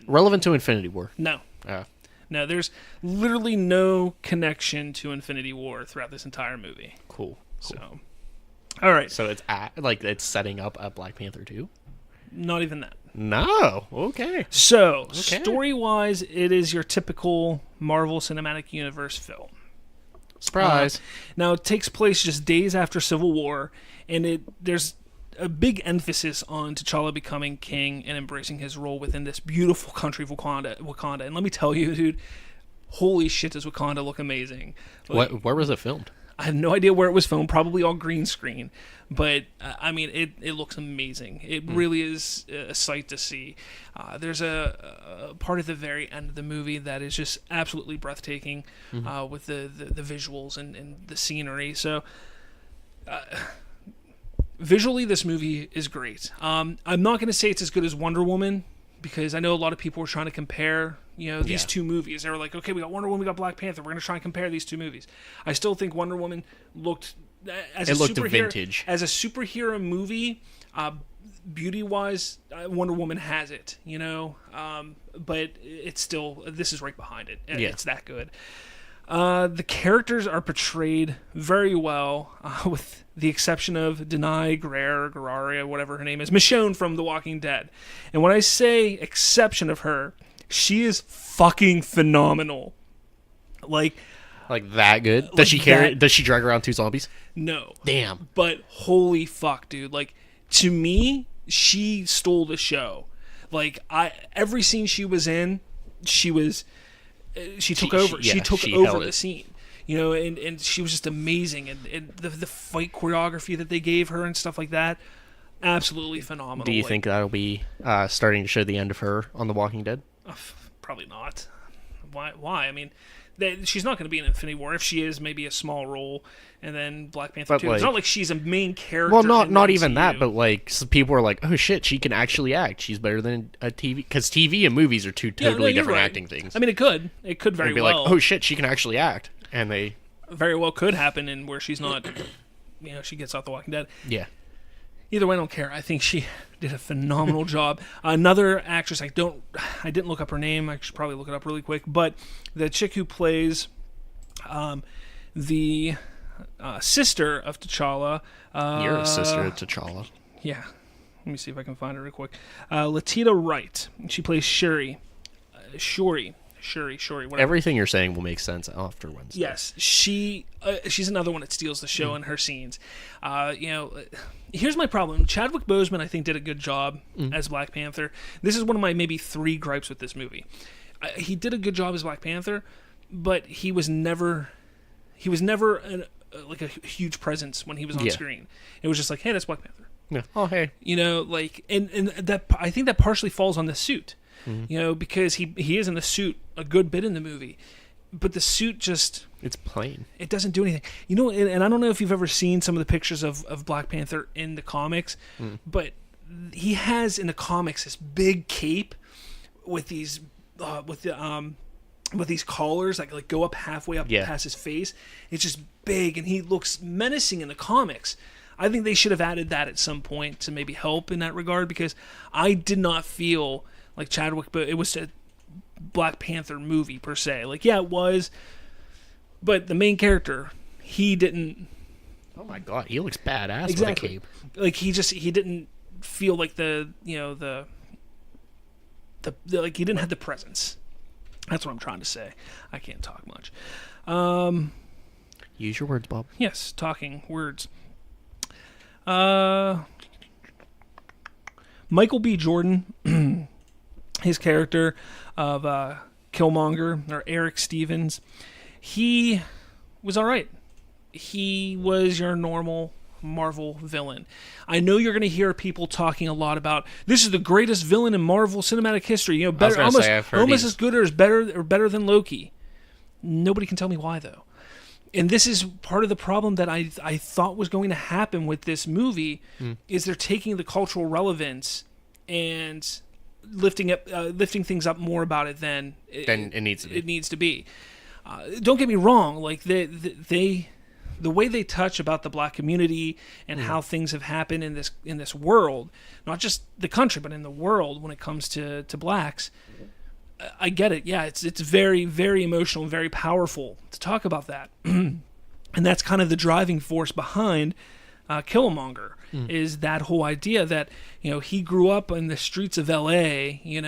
Relevant to Infinity War? No. No, there's literally no connection to Infinity War throughout this entire movie. Cool. So... all right. So it's setting up a Black Panther 2? Not even that. No. Okay. So, story-wise, it is your typical Marvel Cinematic Universe film. Surprise. Now, it takes place just days after Civil War, and there's a big emphasis on T'Challa becoming king and embracing his role within this beautiful country of Wakanda. And let me tell you, dude, holy shit, does Wakanda look amazing. Where was it filmed? I have no idea where it was filmed, probably all green screen. But, I mean, it looks amazing. It really is a sight to see. There's a part at the very end of the movie that is just absolutely breathtaking with the visuals and the scenery. So, visually, this movie is great. I'm not going to say it's as good as Wonder Woman, because I know a lot of people were trying to compare, these 2 movies. They were like, okay, we got Wonder Woman, we got Black Panther. We're going to try and compare these 2 movies. I still think Wonder Woman looked vintage. As a superhero movie, beauty-wise, Wonder Woman has it, but it's still, this is right behind it. Yeah. It's that good. The characters are portrayed very well, with the exception of Denai Guerrera, whatever her name is, Michonne from The Walking Dead. And when I say exception of her, she is fucking phenomenal. Like that good? Does she drag around 2 zombies? No. Damn. But holy fuck, dude. Like, to me, she stole the show. Like, every scene she was in, she took over. She took over the scene. and she was just amazing, and the fight choreography that they gave her and stuff like that, absolutely phenomenal. Do you think that'll be starting to show the end of her on The Walking Dead? Probably not. Why? I mean, she's not going to be in Infinity War. If she is, maybe a small role, and then Black Panther 2. It's not like she's a main character. Well, not even that, but like people are like, oh shit, she can actually act. She's better than a TV, because TV and movies are two totally different acting things. I mean, it could very be well like, oh shit, she can actually act, and they very well could happen in where she's not. She gets off The Walking Dead. Yeah. Either way, I don't care. I think she did a phenomenal job. Another actress, I didn't look up her name. I should probably look it up really quick. But the chick who plays the sister of T'Challa. You're a sister of T'Challa. Yeah. Let me see if I can find her real quick. Latita Wright. She plays Shuri. Shuri, whatever. Everything you're saying will make sense after Wednesday. Yes, she's another one that steals the show in her scenes. Here's my problem. Chadwick Boseman, I think, did a good job as Black Panther. This is one of my maybe 3 gripes with this movie. He did a good job as Black Panther, but he was never like a huge presence when he was on screen. It was just like, hey, that's Black Panther. Yeah. Oh, hey. And that, I think that partially falls on the suit. Because he is in the suit a good bit in the movie, but the suit just... It's plain. It doesn't do anything. And I don't know if you've ever seen some of the pictures of Black Panther in the comics, but he has in the comics this big cape with these with these collars like go up halfway up past his face. It's just big, and he looks menacing in the comics. I think they should have added that at some point to maybe help in that regard, because I did not feel like Chadwick, but it was a Black Panther movie per se. Like, yeah, it was, but the main character, he didn't. Oh my god, he looks badass exactly. with a cape. Like he didn't feel like the like he didn't have the presence. That's what I'm trying to say. I can't talk much. Use your words, Bob. Yes, talking words. Michael B. Jordan. His character of Killmonger, or Eric Stevens, he was all right. He was your normal Marvel villain. I know you're going to hear people talking a lot about this is the greatest villain in Marvel cinematic history. Better, almost as good or better than Loki. Nobody can tell me why, though. And this is part of the problem that I thought was going to happen with this movie, is they're taking the cultural relevance and lifting things up more about it than it needs to be. Don't get me wrong, like the way they touch about the black community and how things have happened in this world, not just the country but in the world when it comes to blacks, I get it. Yeah, it's very, very emotional and very powerful to talk about that. And that's kind of the driving force behind Killmonger, is that whole idea that, he grew up in the streets of LA, in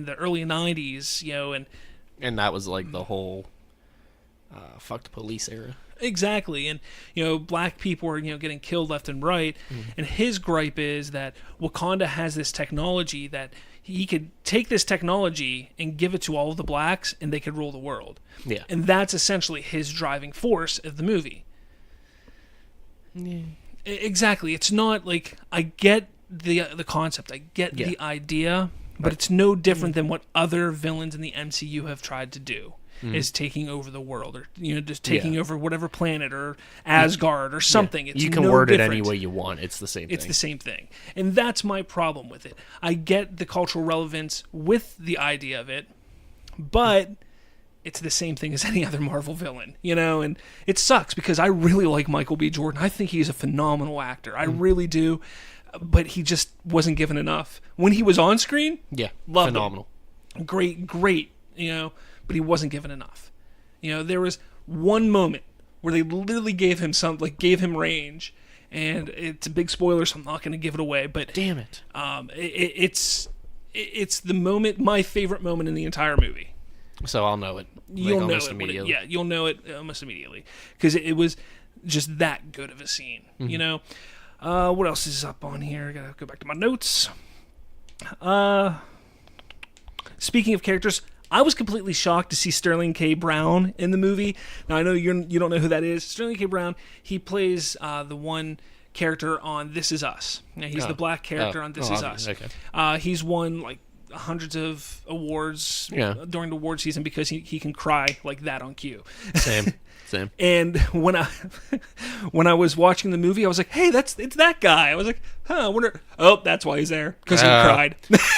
the early 90s, and that was like the whole fuck the police era. Exactly. And, black people are, getting killed left and right. And his gripe is that Wakanda has this technology that he could take this technology and give it to all of the blacks and they could rule the world. Yeah. And that's essentially his driving force of the movie. Yeah. Exactly. It's not like, I get the concept, I get the idea, but it's no different than what other villains in the MCU have tried to do. Is taking over the world, or just taking over whatever planet or Asgard or something. It's you can word it any way you want. It's the same thing. It's the same thing. And that's my problem with it. I get the cultural relevance with the idea of it, but it's the same thing as any other Marvel villain, and it sucks because I really like Michael B. Jordan. I think he's a phenomenal actor. I really do. But he just wasn't given enough. When he was on screen, loved phenomenal. Him. Great, but he wasn't given enough. There was one moment where they literally gave him range, and it's a big spoiler, so I'm not going to give it away. But damn it, it's the moment, my favorite moment in the entire movie. So I'll know it. You'll know it immediately. You'll know it almost immediately because it was just that good of a scene. What else is up on here? I gotta go back to my notes. Speaking of characters, I was completely shocked to see Sterling K. Brown in the movie. Now, I know you don't know who that is. Sterling K. Brown, he plays the one character on This Is Us. Now, he's the black character on This Is Us. Okay. He's won like hundreds of awards during the award season because he can cry like that on cue. Same. And when I was watching the movie, I was like, "Hey, it's that guy." I was like, "Huh, I wonder." Oh, that's why he's there, because he cried.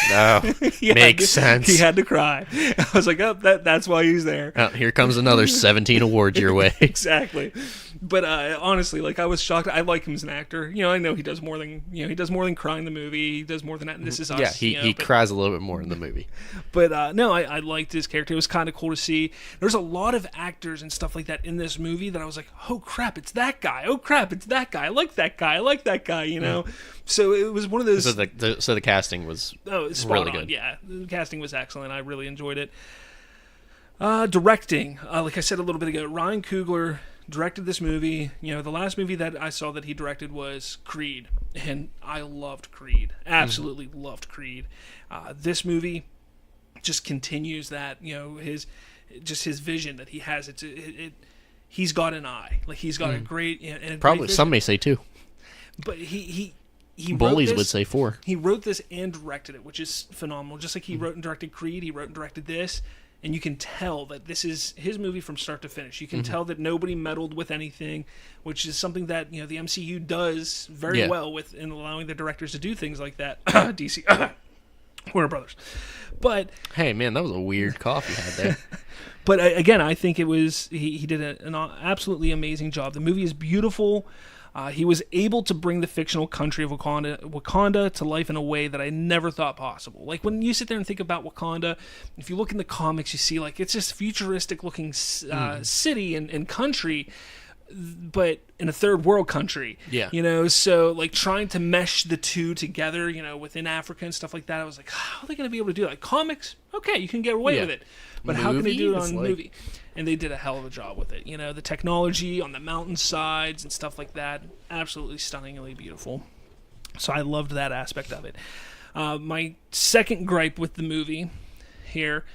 No, makes sense. He had to cry. I was like, "Oh, that's why he's there." Oh, here comes another 17 awards your way. Exactly. But honestly, like, I was shocked. I like him as an actor. I know he does more than cry in the movie. He does more than that. And This Is Us. Yeah, he cries a little bit more in the movie. But no, I liked his character. It was kind of cool to see. There's a lot of actors and stuff like that in this movie that I was like, oh crap, it's that guy. Oh crap, it's that guy. I like that guy. So it was one of those. So the casting was really good. Yeah, the casting was excellent. I really enjoyed it. Directing, like I said a little bit ago, Ryan Coogler directed this movie. The last movie that I saw that he directed was Creed, and I loved Creed. Absolutely loved Creed. This movie just continues that, his vision that he has. He's got an eye. Like, he's got a great, and probably great some may say 2. But he bullies would say 4. He wrote this and directed it, which is phenomenal. Just like he wrote and directed Creed, he wrote and directed this. And you can tell that this is his movie from start to finish. You can tell that nobody meddled with anything, which is something that the MCU does very well with, in allowing the directors to do things like that. DC, Warner Brothers. But hey, man, that was a weird cough you had there. But again, I think it was he did an absolutely amazing job. The movie is beautiful. He was able to bring the fictional country of Wakanda to life in a way that I never thought possible. Like, when you sit there and think about Wakanda, if you look in the comics, you see, like, it's just futuristic-looking city and country, but in a third world country. Yeah. So, like, trying to mesh the two together, within Africa and stuff like that, I was like, how are they going to be able to do that? Like, comics, okay, you can get away with it. But how can they do it on movie? And they did a hell of a job with it. The technology on the mountainsides and stuff like that, absolutely stunningly beautiful. So I loved that aspect of it. My second gripe with the movie here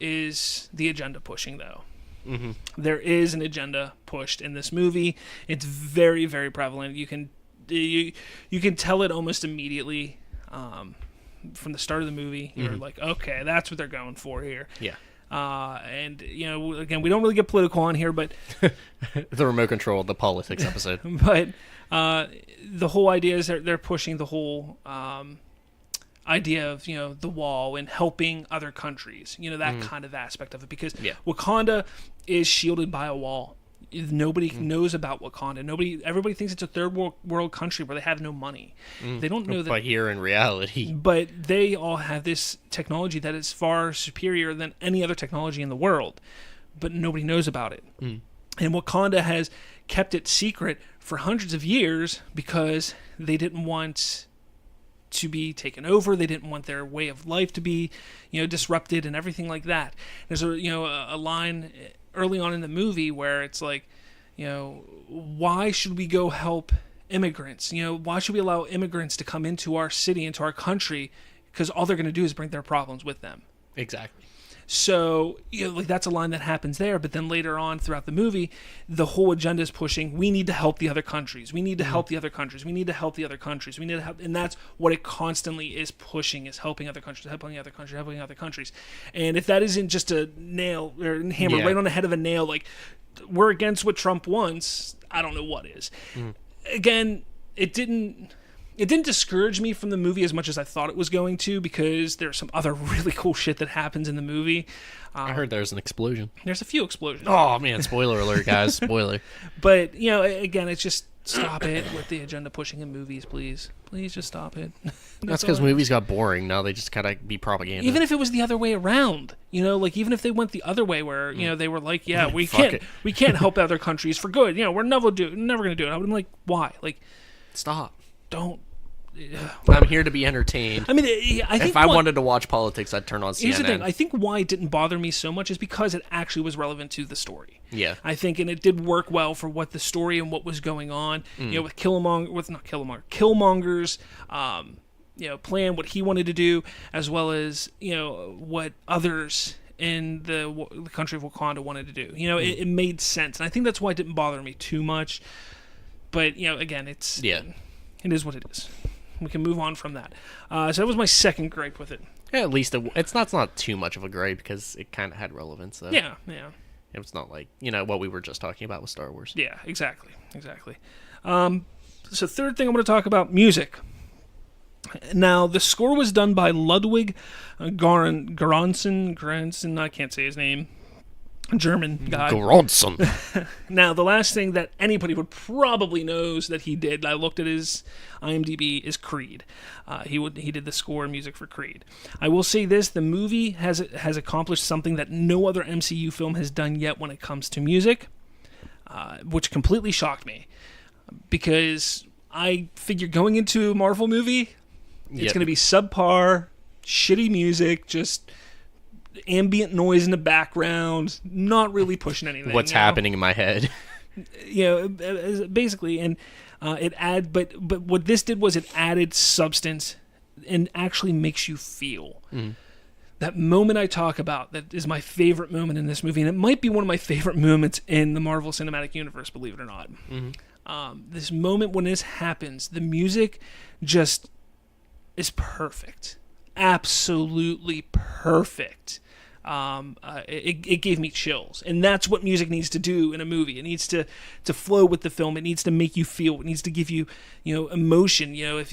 is the agenda pushing, though. Mm-hmm. There is an agenda pushed in this movie. It's very, very prevalent. You can tell it almost immediately from the start of the movie. You're like, okay, that's what they're going for here. Yeah. And again, we don't really get political on here, but the remote control, the politics episode. But the whole idea is they're pushing the whole idea of the wall and helping other countries, that kind of aspect of it, because Wakanda is shielded by a wall. Nobody knows about Wakanda. Everybody thinks it's a third world country where they have no money. They don't know that. But here in reality, but they all have this technology that is far superior than any other technology in the world, but nobody knows about it. And Wakanda has kept it secret for hundreds of years because they didn't want to be taken over. They didn't want their way of life to be, disrupted and everything like that. There's a line early on in the movie where it's like, why should we go help immigrants? Why should we allow immigrants to come into our city, into our country? Because all they're going to do is bring their problems with them. Exactly. So, like, that's a line that happens there. But then later on throughout the movie, the whole agenda is pushing, we need to help the other countries. We need to help the other countries. We need to help the other countries. We need to help. And that's what it constantly is pushing, is helping other countries, helping other countries, helping other countries. And if that isn't just a nail or hammer right on the head of a nail, like, we're against what Trump wants, I don't know what is. Again, it didn't discourage me from the movie as much as I thought it was going to, because there's some other really cool shit that happens in the movie. I heard there's an explosion. There's a few explosions. Oh, man, spoiler alert, guys. Spoiler. But, again, it's just stop it with the agenda pushing in movies, please. Please just stop it. That's because movies got boring. Now they just kind of be propaganda. Even if it was the other way around, like, even if they went the other way where, they were like, we can't help other countries for good. We're never going to do it. I'm like, why? Like, stop. Don't. I'm here to be entertained. I mean, I think if I wanted to watch politics, I'd turn on CNN. Here's the thing. I think why it didn't bother me so much is because it actually was relevant to the story. Yeah. I think, and it did work well for what the story and what was going on. With Killmonger's, plan, what he wanted to do, as well as what others in the country of Wakanda wanted to do. You know, it made sense, and I think that's why it didn't bother me too much. But you know, again, it is what it is. We can move on from that. So that was my second gripe with it. Yeah, at least it's not too much of a gripe because it kind of had relevance. So. Yeah. It's not like, you know, what we were just talking about with Star Wars. Yeah, exactly. So third thing I'm going to talk about, music. Now, the score was done by Ludwig Göransson. I can't say his name. German guy. Göransson. Now, the last thing that anybody would probably knows that he did, I looked at his IMDb, is Creed. He did the score and music for Creed. I will say this, the movie has accomplished something that no other MCU film has done yet when it comes to music, which completely shocked me. Because I figure going into a Marvel movie, it's going to be subpar, shitty music, just ambient noise in the background, not really pushing anything. What's happening in my head? You know, basically, and but what this did was it added substance and actually makes you feel. That moment I talk about, that is my favorite moment in this movie, and it might be one of my favorite moments in the Marvel Cinematic Universe, believe it or not. This moment when this happens, the music just is perfect. Absolutely perfect. It gave me chills, and that's what music needs to do in a movie. It needs to flow with the film. It needs to make you feel. It needs to give you, you know, emotion. You know, if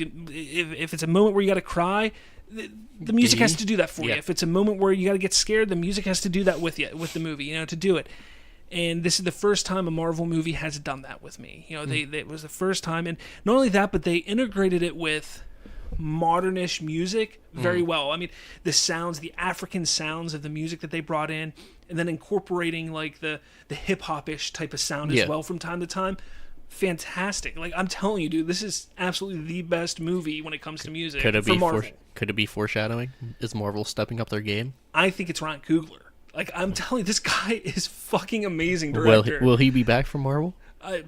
it's a moment where you got to cry, the music has to do that for you. If it's a moment where you got to get scared, the music has to do that with you, with the movie. You know, to do it. And this is the first time a Marvel movie has done that with me. You know, it was the first time, and not only that, but they integrated it with modernish music very well. I mean, the sounds, the African sounds of the music that they brought in, and then incorporating like the hip hop-ish type of sound as well from time to time. Fantastic. Like, I'm telling you, dude, this is absolutely the best movie when it comes to music for Marvel. Could it be foreshadowing? Is Marvel stepping up their game? I think it's Ryan Coogler. Like, I'm telling you, this guy is fucking amazing director. Will he be back from Marvel?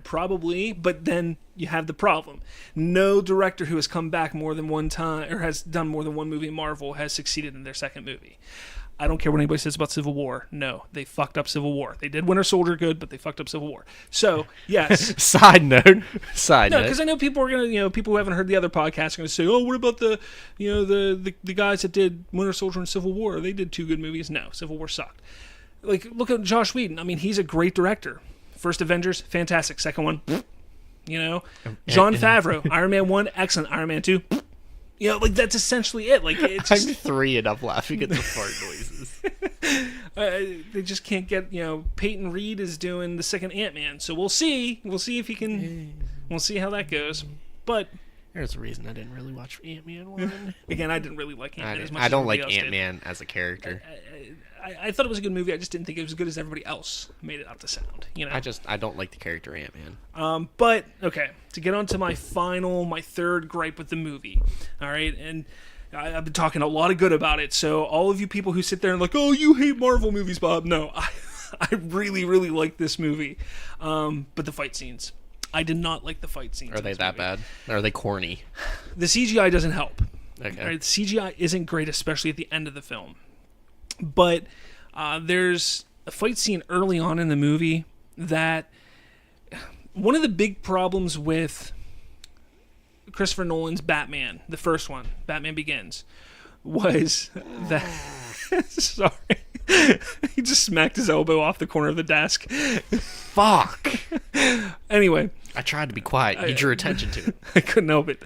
Probably, but then you have the problem. No director who has come back more than one time or has done more than one movie in Marvel has succeeded in their second movie. I don't care what anybody says about Civil War. No, they fucked up Civil War. They did Winter Soldier good, but they fucked up Civil War. So, yes. Side note. No, because I know people are gonna, you know, people who haven't heard the other podcasts are gonna say, "Oh, what about the guys that did Winter Soldier and Civil War? They did two good movies." No, Civil War sucked. Like, look at Joss Whedon. I mean, he's a great director. First Avengers, fantastic. Second one, you know. Jon Favreau, Iron Man 1, excellent. Iron Man 2, you know, like, that's essentially it. Like, it's just, I'm three and I'm laughing at the fart noises. They just can't get, you know, Peyton Reed is doing the second Ant-Man, so we'll see. We'll see if he can, we'll see how that goes. But there's a reason I didn't really watch Ant-Man 1. Again, I didn't really like Ant-Man as much I as don't like everybody else Ant-Man as a character. I thought it was a good movie. I just didn't think it was as good as everybody else made it out to sound. You know, I don't like the character Ant-Man. But okay, to get on to my third gripe with the movie. All right, and I've been talking a lot of good about it. So all of you people who sit there and like, oh, you hate Marvel movies, Bob. No, I really, really like this movie. But the fight scenes, I did not like the fight scenes. Are they that bad? Are they corny? The CGI doesn't help. Okay. All right, the CGI isn't great, especially at the end of the film. But there's a fight scene early on in the movie that one of the big problems with Christopher Nolan's Batman, the first one, Batman Begins, was that sorry, he just smacked his elbow off the corner of the desk. Fuck. Anyway, I tried to be quiet. You drew attention to it. I couldn't help it.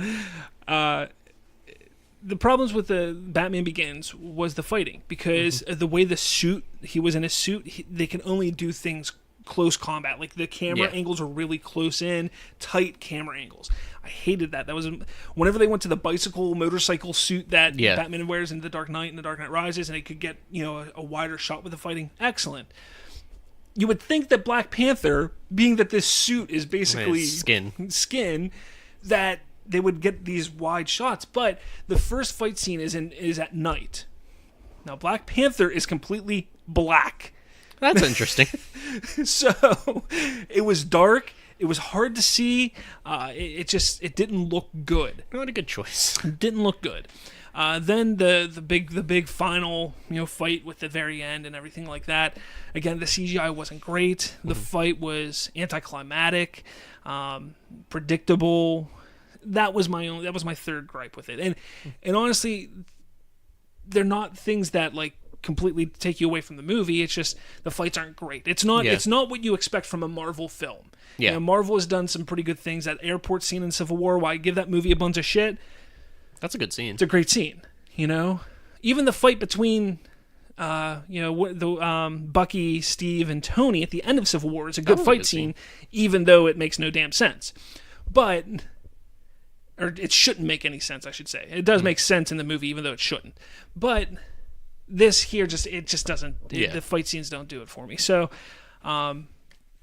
The problems with the Batman Begins was the fighting, because the way the suit, he was in a suit, they can only do things close combat. Like, the camera angles are really close in, tight camera angles. I hated that. That was whenever they went to the motorcycle suit that Batman wears in The Dark Knight and The Dark Knight Rises, and they could get, you know, a wider shot with the fighting. Excellent. You would think that Black Panther, being that this suit is basically skin, that they would get these wide shots, but the first fight scene is at night. Now, Black Panther is completely black. That's interesting. So it was dark. It was hard to see. It didn't look good. Not a good choice. It didn't look good. Then the big final fight with the very end and everything like that. Again, the CGI wasn't great. The fight was anticlimactic, predictable. That was my third gripe with it. And honestly, they're not things that like completely take you away from the movie. It's just the fights aren't great. It's not what you expect from a Marvel film. Yeah. Marvel has done some pretty good things. That airport scene in Civil War, why I give that movie a bunch of shit. That's a good scene. It's a great scene. Even the fight between Bucky, Steve, and Tony at the end of Civil War is a good fight scene, even though it makes no damn sense. Or it shouldn't make any sense, I should say. It does make sense in the movie, even though it shouldn't. But this here just doesn't. The fight scenes don't do it for me. So,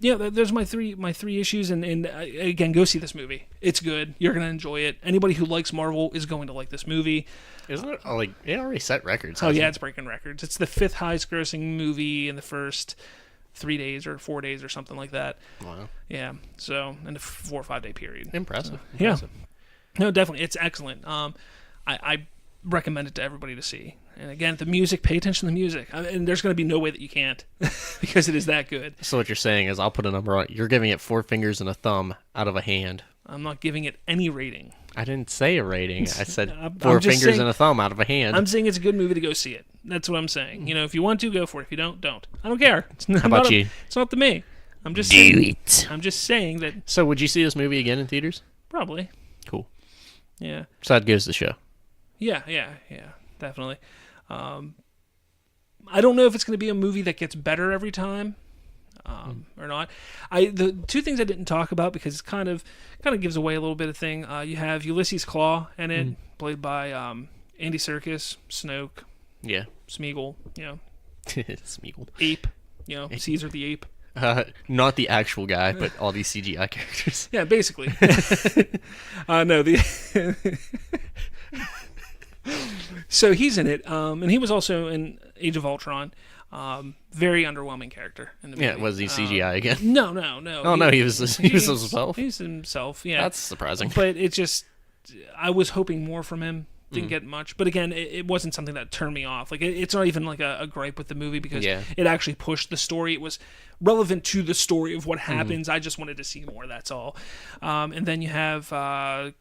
there's my three issues. And again, go see this movie. It's good. You're gonna enjoy it. Anybody who likes Marvel is going to like this movie. Isn't it like it already set records? Oh yeah, it's breaking records. It's the 5th highest grossing movie in the first 3 days or 4 days or something like that. Wow. Yeah. So in a 4 or 5 day period. Impressive. Yeah. No, definitely, it's excellent. I recommend it to everybody to see. And again, the music, pay attention to the music. And there's going to be no way that you can't because it is that good. So what you're saying is I'll put a number on it. You're giving it 4 fingers and a thumb out of a hand. I'm not giving it any rating. I didn't say a rating. I said I'm 4 just fingers saying, and a thumb out of a hand. I'm saying it's a good movie to go see it. That's what I'm saying. If you want to, go for it. If you don't. I don't care. How about you? It's not to me. I'm just saying that. So would you see this movie again in theaters? Probably. Cool. Yeah. So that goes to show. Yeah, definitely. I don't know if it's going to be a movie that gets better every time, or not. The two things I didn't talk about because it's kind of gives away a little bit of thing. You have Ulysses Claw in it, played by Andy Serkis, Snoke, Smeagol, Smeagol, Ape, Caesar the Ape. Not the actual guy, but all these CGI characters. Yeah, basically. So he's in it, and he was also in Age of Ultron. Very underwhelming character in the movie. Yeah, was he CGI again? No. Oh no, he was himself. He's himself. Yeah, that's surprising. But it just, I was hoping more from him. Didn't get much, but again, it wasn't something that turned me off. Like it's not even like a gripe with the movie because it actually pushed the story. It was relevant to the story of what happens. I just wanted to see more. That's all. And then you have the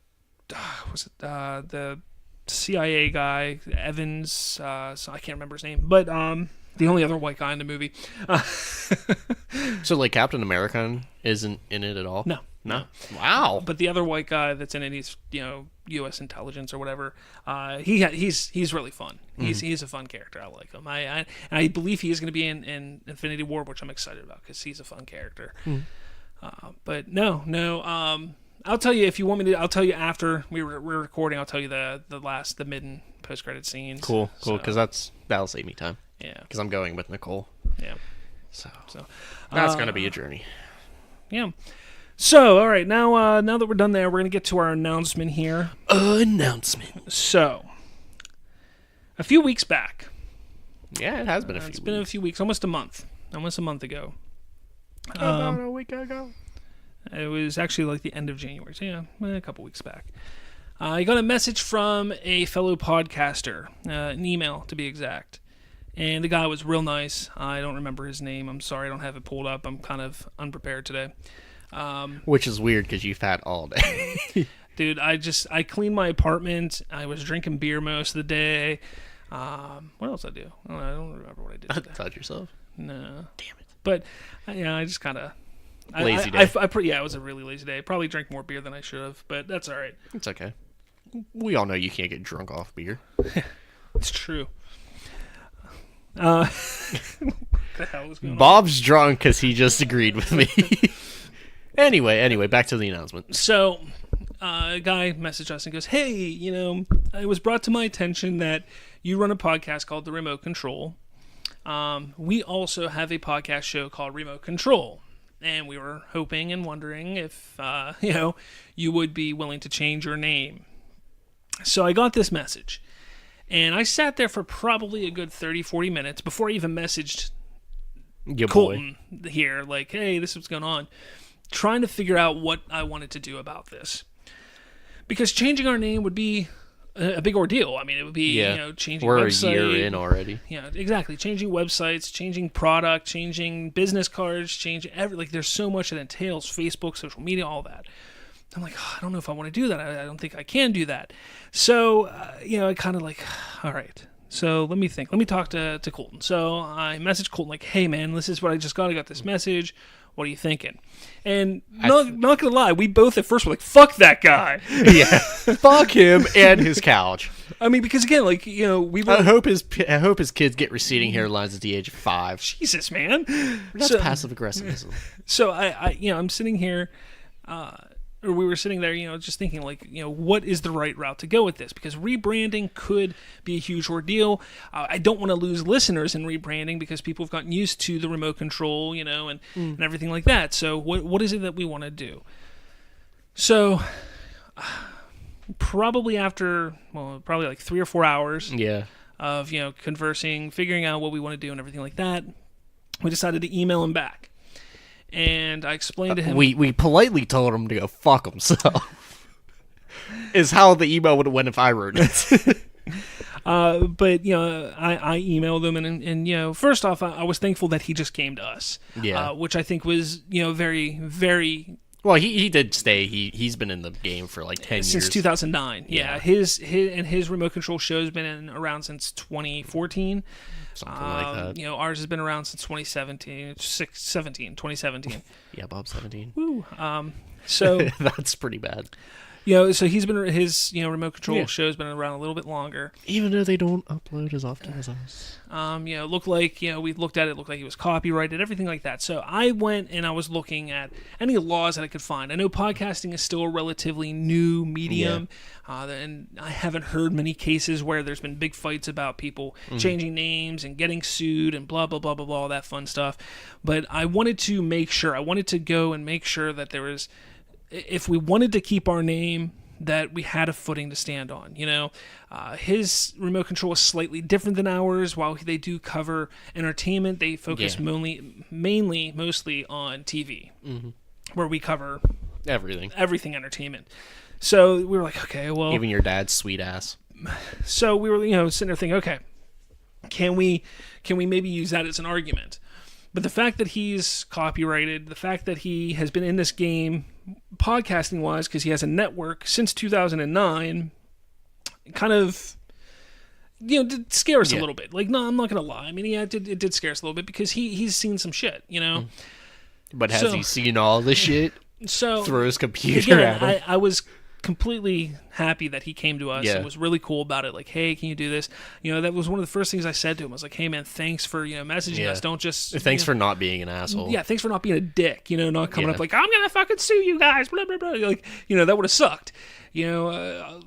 CIA guy Evans. So I can't remember his name, but the only other white guy in the movie. So like Captain America isn't in it at all? No. Wow. But the other white guy that's in it, he's U.S. intelligence or whatever. He's really fun. He's a fun character. I like him. I believe he is going to be in Infinity War, which I'm excited about because he's a fun character. But no. I'll tell you if you want me to. I'll tell you after we're recording. I'll tell you the mid and post credit scenes. Cool. Because that'll save me time. Yeah. Because I'm going with Nicole. Yeah. So that's gonna be a journey. Yeah. So, all right, now that we're done there, we're going to get to our announcement here. So, a few weeks back. Yeah, it has been It's been a few weeks, almost a month ago. About a week ago. It was actually like the end of January, so yeah, a couple weeks back. I got a message from a fellow podcaster, an email to be exact. And the guy was real nice. I don't remember his name. I'm sorry, I don't have it pulled up. I'm kind of unprepared today. Which is weird because you've had all day. Dude, I cleaned my apartment. I was drinking beer most of the day. What else did I do? I don't remember what I did today. Touch yourself? No. Damn it. But, I just kind of... Lazy day. Yeah, it was a really lazy day. Probably drank more beer than I should have, but that's all right. It's okay. We all know you can't get drunk off beer. It's true. What the hell is going on? Bob's drunk because he just agreed with me. Anyway, back to the announcement. So, a guy messaged us and goes, hey, it was brought to my attention that you run a podcast called The Remote Control. We also have a podcast show called Remote Control. And we were hoping and wondering if, you would be willing to change your name. So I got this message. And I sat there for probably a good 30, 40 minutes before I even messaged Colton here. Like, hey, this is what's going on. Trying to figure out what I wanted to do about this. Because changing our name would be a big ordeal. I mean, it would be changing We're website. a year in already. Yeah, exactly. Changing websites, changing product, changing business cards, changing there's so much that entails Facebook, social media, all that. I'm like, I don't know if I want to do that. I don't think I can do that. So, I kind of like, all right. So let me think. Let me talk to Colton. So I messaged Colton like, hey, man, this is what I just got. I got this message. What are you thinking? And not going to lie, we both at first were like, fuck that guy. Yeah. Fuck him and his couch. I mean, because again, we were... I hope his kids get receding hairlines at the age of 5. Jesus, man. That's passive aggressivism. So I'm sitting here... or we were sitting there, just thinking what is the right route to go with this? Because rebranding could be a huge ordeal. I don't want to lose listeners in rebranding because people have gotten used to the remote control, and everything like that. So what is it that we want to do? So probably after, probably like 3 or 4 hours of, conversing, figuring out what we want to do and everything like that, we decided to email him back. And I explained to him... We politely told him to go fuck himself. Is how the email would have went if I wrote it. But, I emailed him, and first off, I was thankful that he just came to us. Yeah. Which I think was, very, very... Well, he did stay. He's been in the game for like 10 years. Since 2009. Yeah. His remote control show's been around since 2014. Something like that. Ours has been around since 2017. Yeah, Bob's 17. Woo. So that's pretty bad. So he's been his remote control show's been around a little bit longer. Even though they don't upload as often as us. Looked like we looked at it, looked like he was copyrighted, everything like that. So I went and I was looking at any laws that I could find. I know podcasting is still a relatively new medium, and I haven't heard many cases where there's been big fights about people changing names and getting sued and blah blah blah blah blah, all that fun stuff. But I wanted to make sure. I wanted to go and make sure that there was. If we wanted to keep our name, that we had a footing to stand on. His remote control is slightly different than ours. While they do cover entertainment, they focus mostly on TV, where we cover everything entertainment. So we were like, okay, well, even your dad's sweet ass. So we were, sitting there thinking, okay, can we maybe use that as an argument? But the fact that he's copyrighted, the fact that he has been in this game podcasting-wise because he has a network since 2009, kind of, did scare us a little bit. No, I'm not going to lie. I mean, it did scare us a little bit because he's seen some shit, But has he seen all the shit? So through his computer at him? I was completely happy that he came to us and was really cool about it. Like, hey, can you do this? That was one of the first things I said to him. I was like, hey, man, thanks for, messaging us. Don't just... Thanks for not being an asshole. Yeah, thanks for not being a dick, not coming up like, I'm going to fucking sue you guys, blah, blah, blah. Like, that would have sucked. A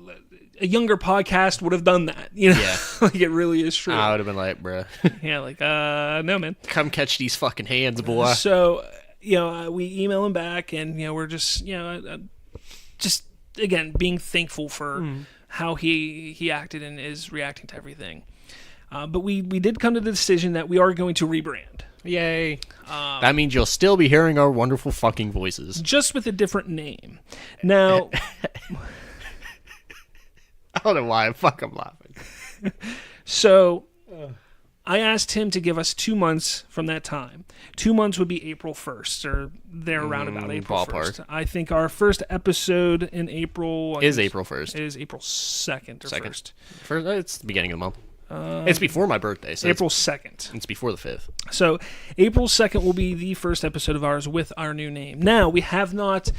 younger podcast would have done that, like, it really is true. I would have been like, bruh. Yeah, like, no, man. Come catch these fucking hands, boy. So, we email him back, and, we're just, just... Again, being thankful for how he acted and is reacting to everything. But we did come to the decision that we are going to rebrand. Yay. That means you'll still be hearing our wonderful fucking voices. Just with a different name. Now... I don't know why I'm fucking laughing. So... I asked him to give us 2 months from that time. 2 months would be April 1st, or there around about April ballpark. 1st. I think our first episode in April... Is April 1st. Is April 2nd or 1st. It's the beginning of the month. It's before my birthday. So April 2nd. It's before the 5th. So April 2nd will be the first episode of ours with our new name. Now, we have not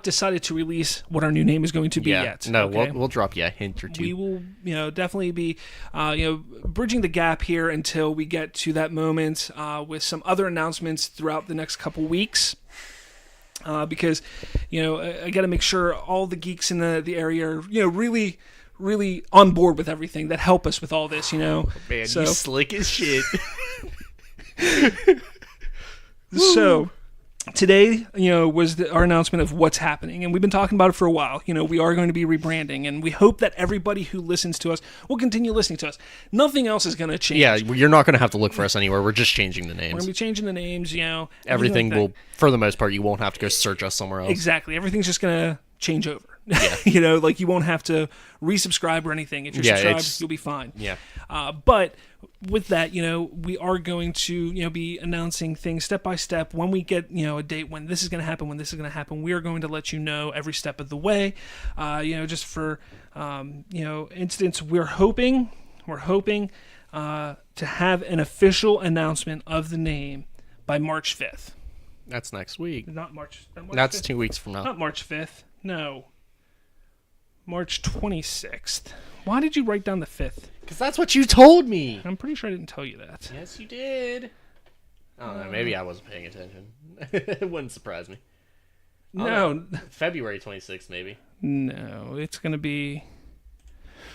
decided to release what our new name is going to be yet. No, okay? we'll drop you a hint or two. We will, definitely be, bridging the gap here until we get to that moment with some other announcements throughout the next couple weeks. Because, I got to make sure all the geeks in the area are, really, really on board with everything that help us with all this, Man, you slick as shit. So... Today, was our announcement of what's happening, and we've been talking about it for a while. We are going to be rebranding, and we hope that everybody who listens to us will continue listening to us. Nothing else is going to change. Yeah, you're not going to have to look for us anywhere. We're just changing the names. We're going to be changing the names, Everything will, for the most part, you won't have to go search us somewhere else. Exactly. Everything's just going to change over. Yeah. You know, like you won't have to resubscribe or anything. If you're subscribed, you'll be fine. Yeah. But with that, you know, we are going to, you know, be announcing things step by step. When we get, you know, a date when this is going to happen, when this is going to happen, we are going to let you know every step of the way. You know, just for, you know, instance, we're hoping to have an official announcement of the name by March 5th. That's next week. Not March. That's 5th? 2 weeks from now. Not March 5th. No. March 26th. Why did you write down the 5th? Because that's what you told me. I'm pretty sure I didn't tell you that. Yes, you did. I don't know. Maybe I wasn't paying attention. It wouldn't surprise me. No. February 26th, maybe. No, it's going to be...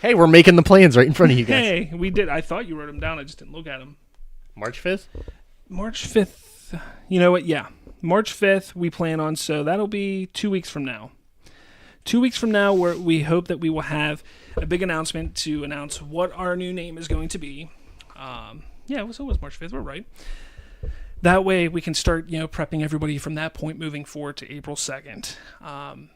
Hey, we're making the plans right in front of you guys. Hey, we did. I thought you wrote them down. I just didn't look at them. March 5th? March 5th. You know what? Yeah. March 5th we plan on, so that'll be 2 weeks from now. 2 weeks from now, we hope that we will have a big announcement to announce what our new name is going to be. Yeah, so it was March 5th. We're right. That way we can start, you know, prepping everybody from that point moving forward to April 2nd.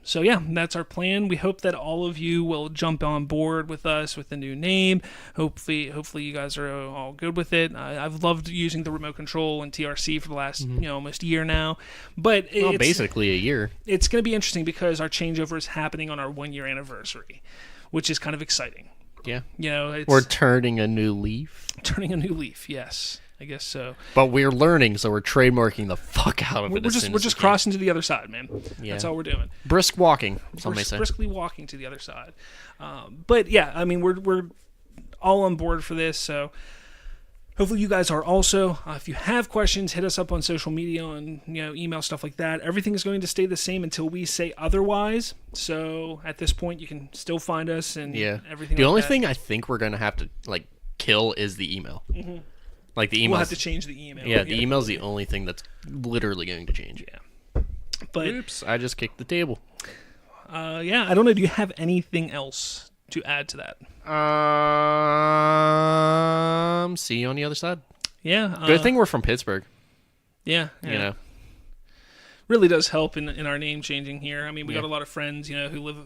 So yeah, that's our plan. We hope that all of you will jump on board with us with the new name. Hopefully you guys are all good with it. I've loved using the remote control and TRC for the last, you know, almost year now. But it's basically a year. It's going to be interesting because our changeover is happening on our 1 year anniversary, which is kind of exciting. Yeah. You know, we're turning a new leaf. Turning a new leaf, yes. I guess so. But we're learning, so we're trademarking the fuck out of it. We're just crossing to the other side, man. Yeah. That's all we're doing. Brisk walking, some may say. Briskly walking to the other side. But yeah, I mean, we're all on board for this. So hopefully you guys are also. If you have questions, hit us up on social media and email, stuff like that. Everything is going to stay the same until we say otherwise. So at this point, you can still find us and everything. The only thing I think we're gonna have to kill is the email. Mm-hmm. Like the email. We'll have to change the email. Yeah, the email's the only thing that's literally going to change. Yeah. But oops, I just kicked the table. Yeah, I don't know. Do you have anything else to add to that? See you on the other side. Yeah. Good thing we're from Pittsburgh. Yeah. You know. Really does help in our name changing here. I mean, we got a lot of friends, who live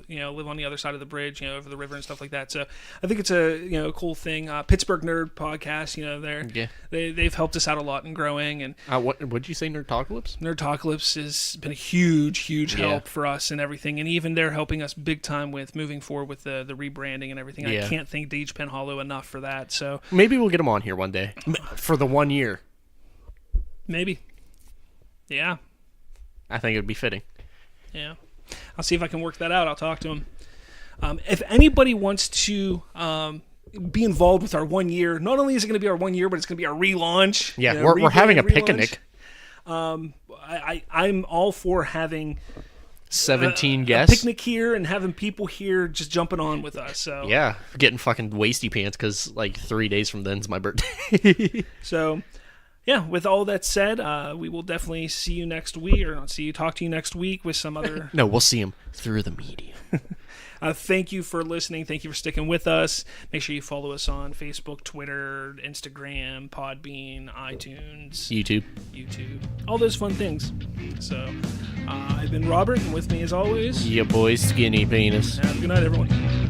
on the other side of the bridge, over the river and stuff like that. So I think it's a cool thing. Pittsburgh Nerd Podcast, they've helped us out a lot in growing. And what did you say, Nerdtocalypse? Nerdtocalypse has been a huge help for us and everything, and even they're helping us big time with moving forward with the rebranding and everything. I can't thank Deej Penn Hollow enough for that. So maybe we'll get them on here one day for the 1 year. Maybe, yeah. I think it would be fitting. Yeah. I'll see if I can work that out. I'll talk to him. If anybody wants to be involved with our 1 year, not only is it going to be our 1 year, but it's going to be our relaunch. Yeah, we're having a picnic. I'm all for having 17 guests. A picnic here and having people here just jumping on with us. So yeah, getting fucking wasty pants because 3 days from then's my birthday. So... yeah, with all that said, we will definitely see you next week, or not see you, talk to you next week with some other... No, we'll see him through the media. Thank you for listening. Thank you for sticking with us. Make sure you follow us on Facebook, Twitter, Instagram, Podbean, iTunes. YouTube. All those fun things. So, I've been Robert, and with me as always... your boy Skinny Penis. Have a good night, everyone.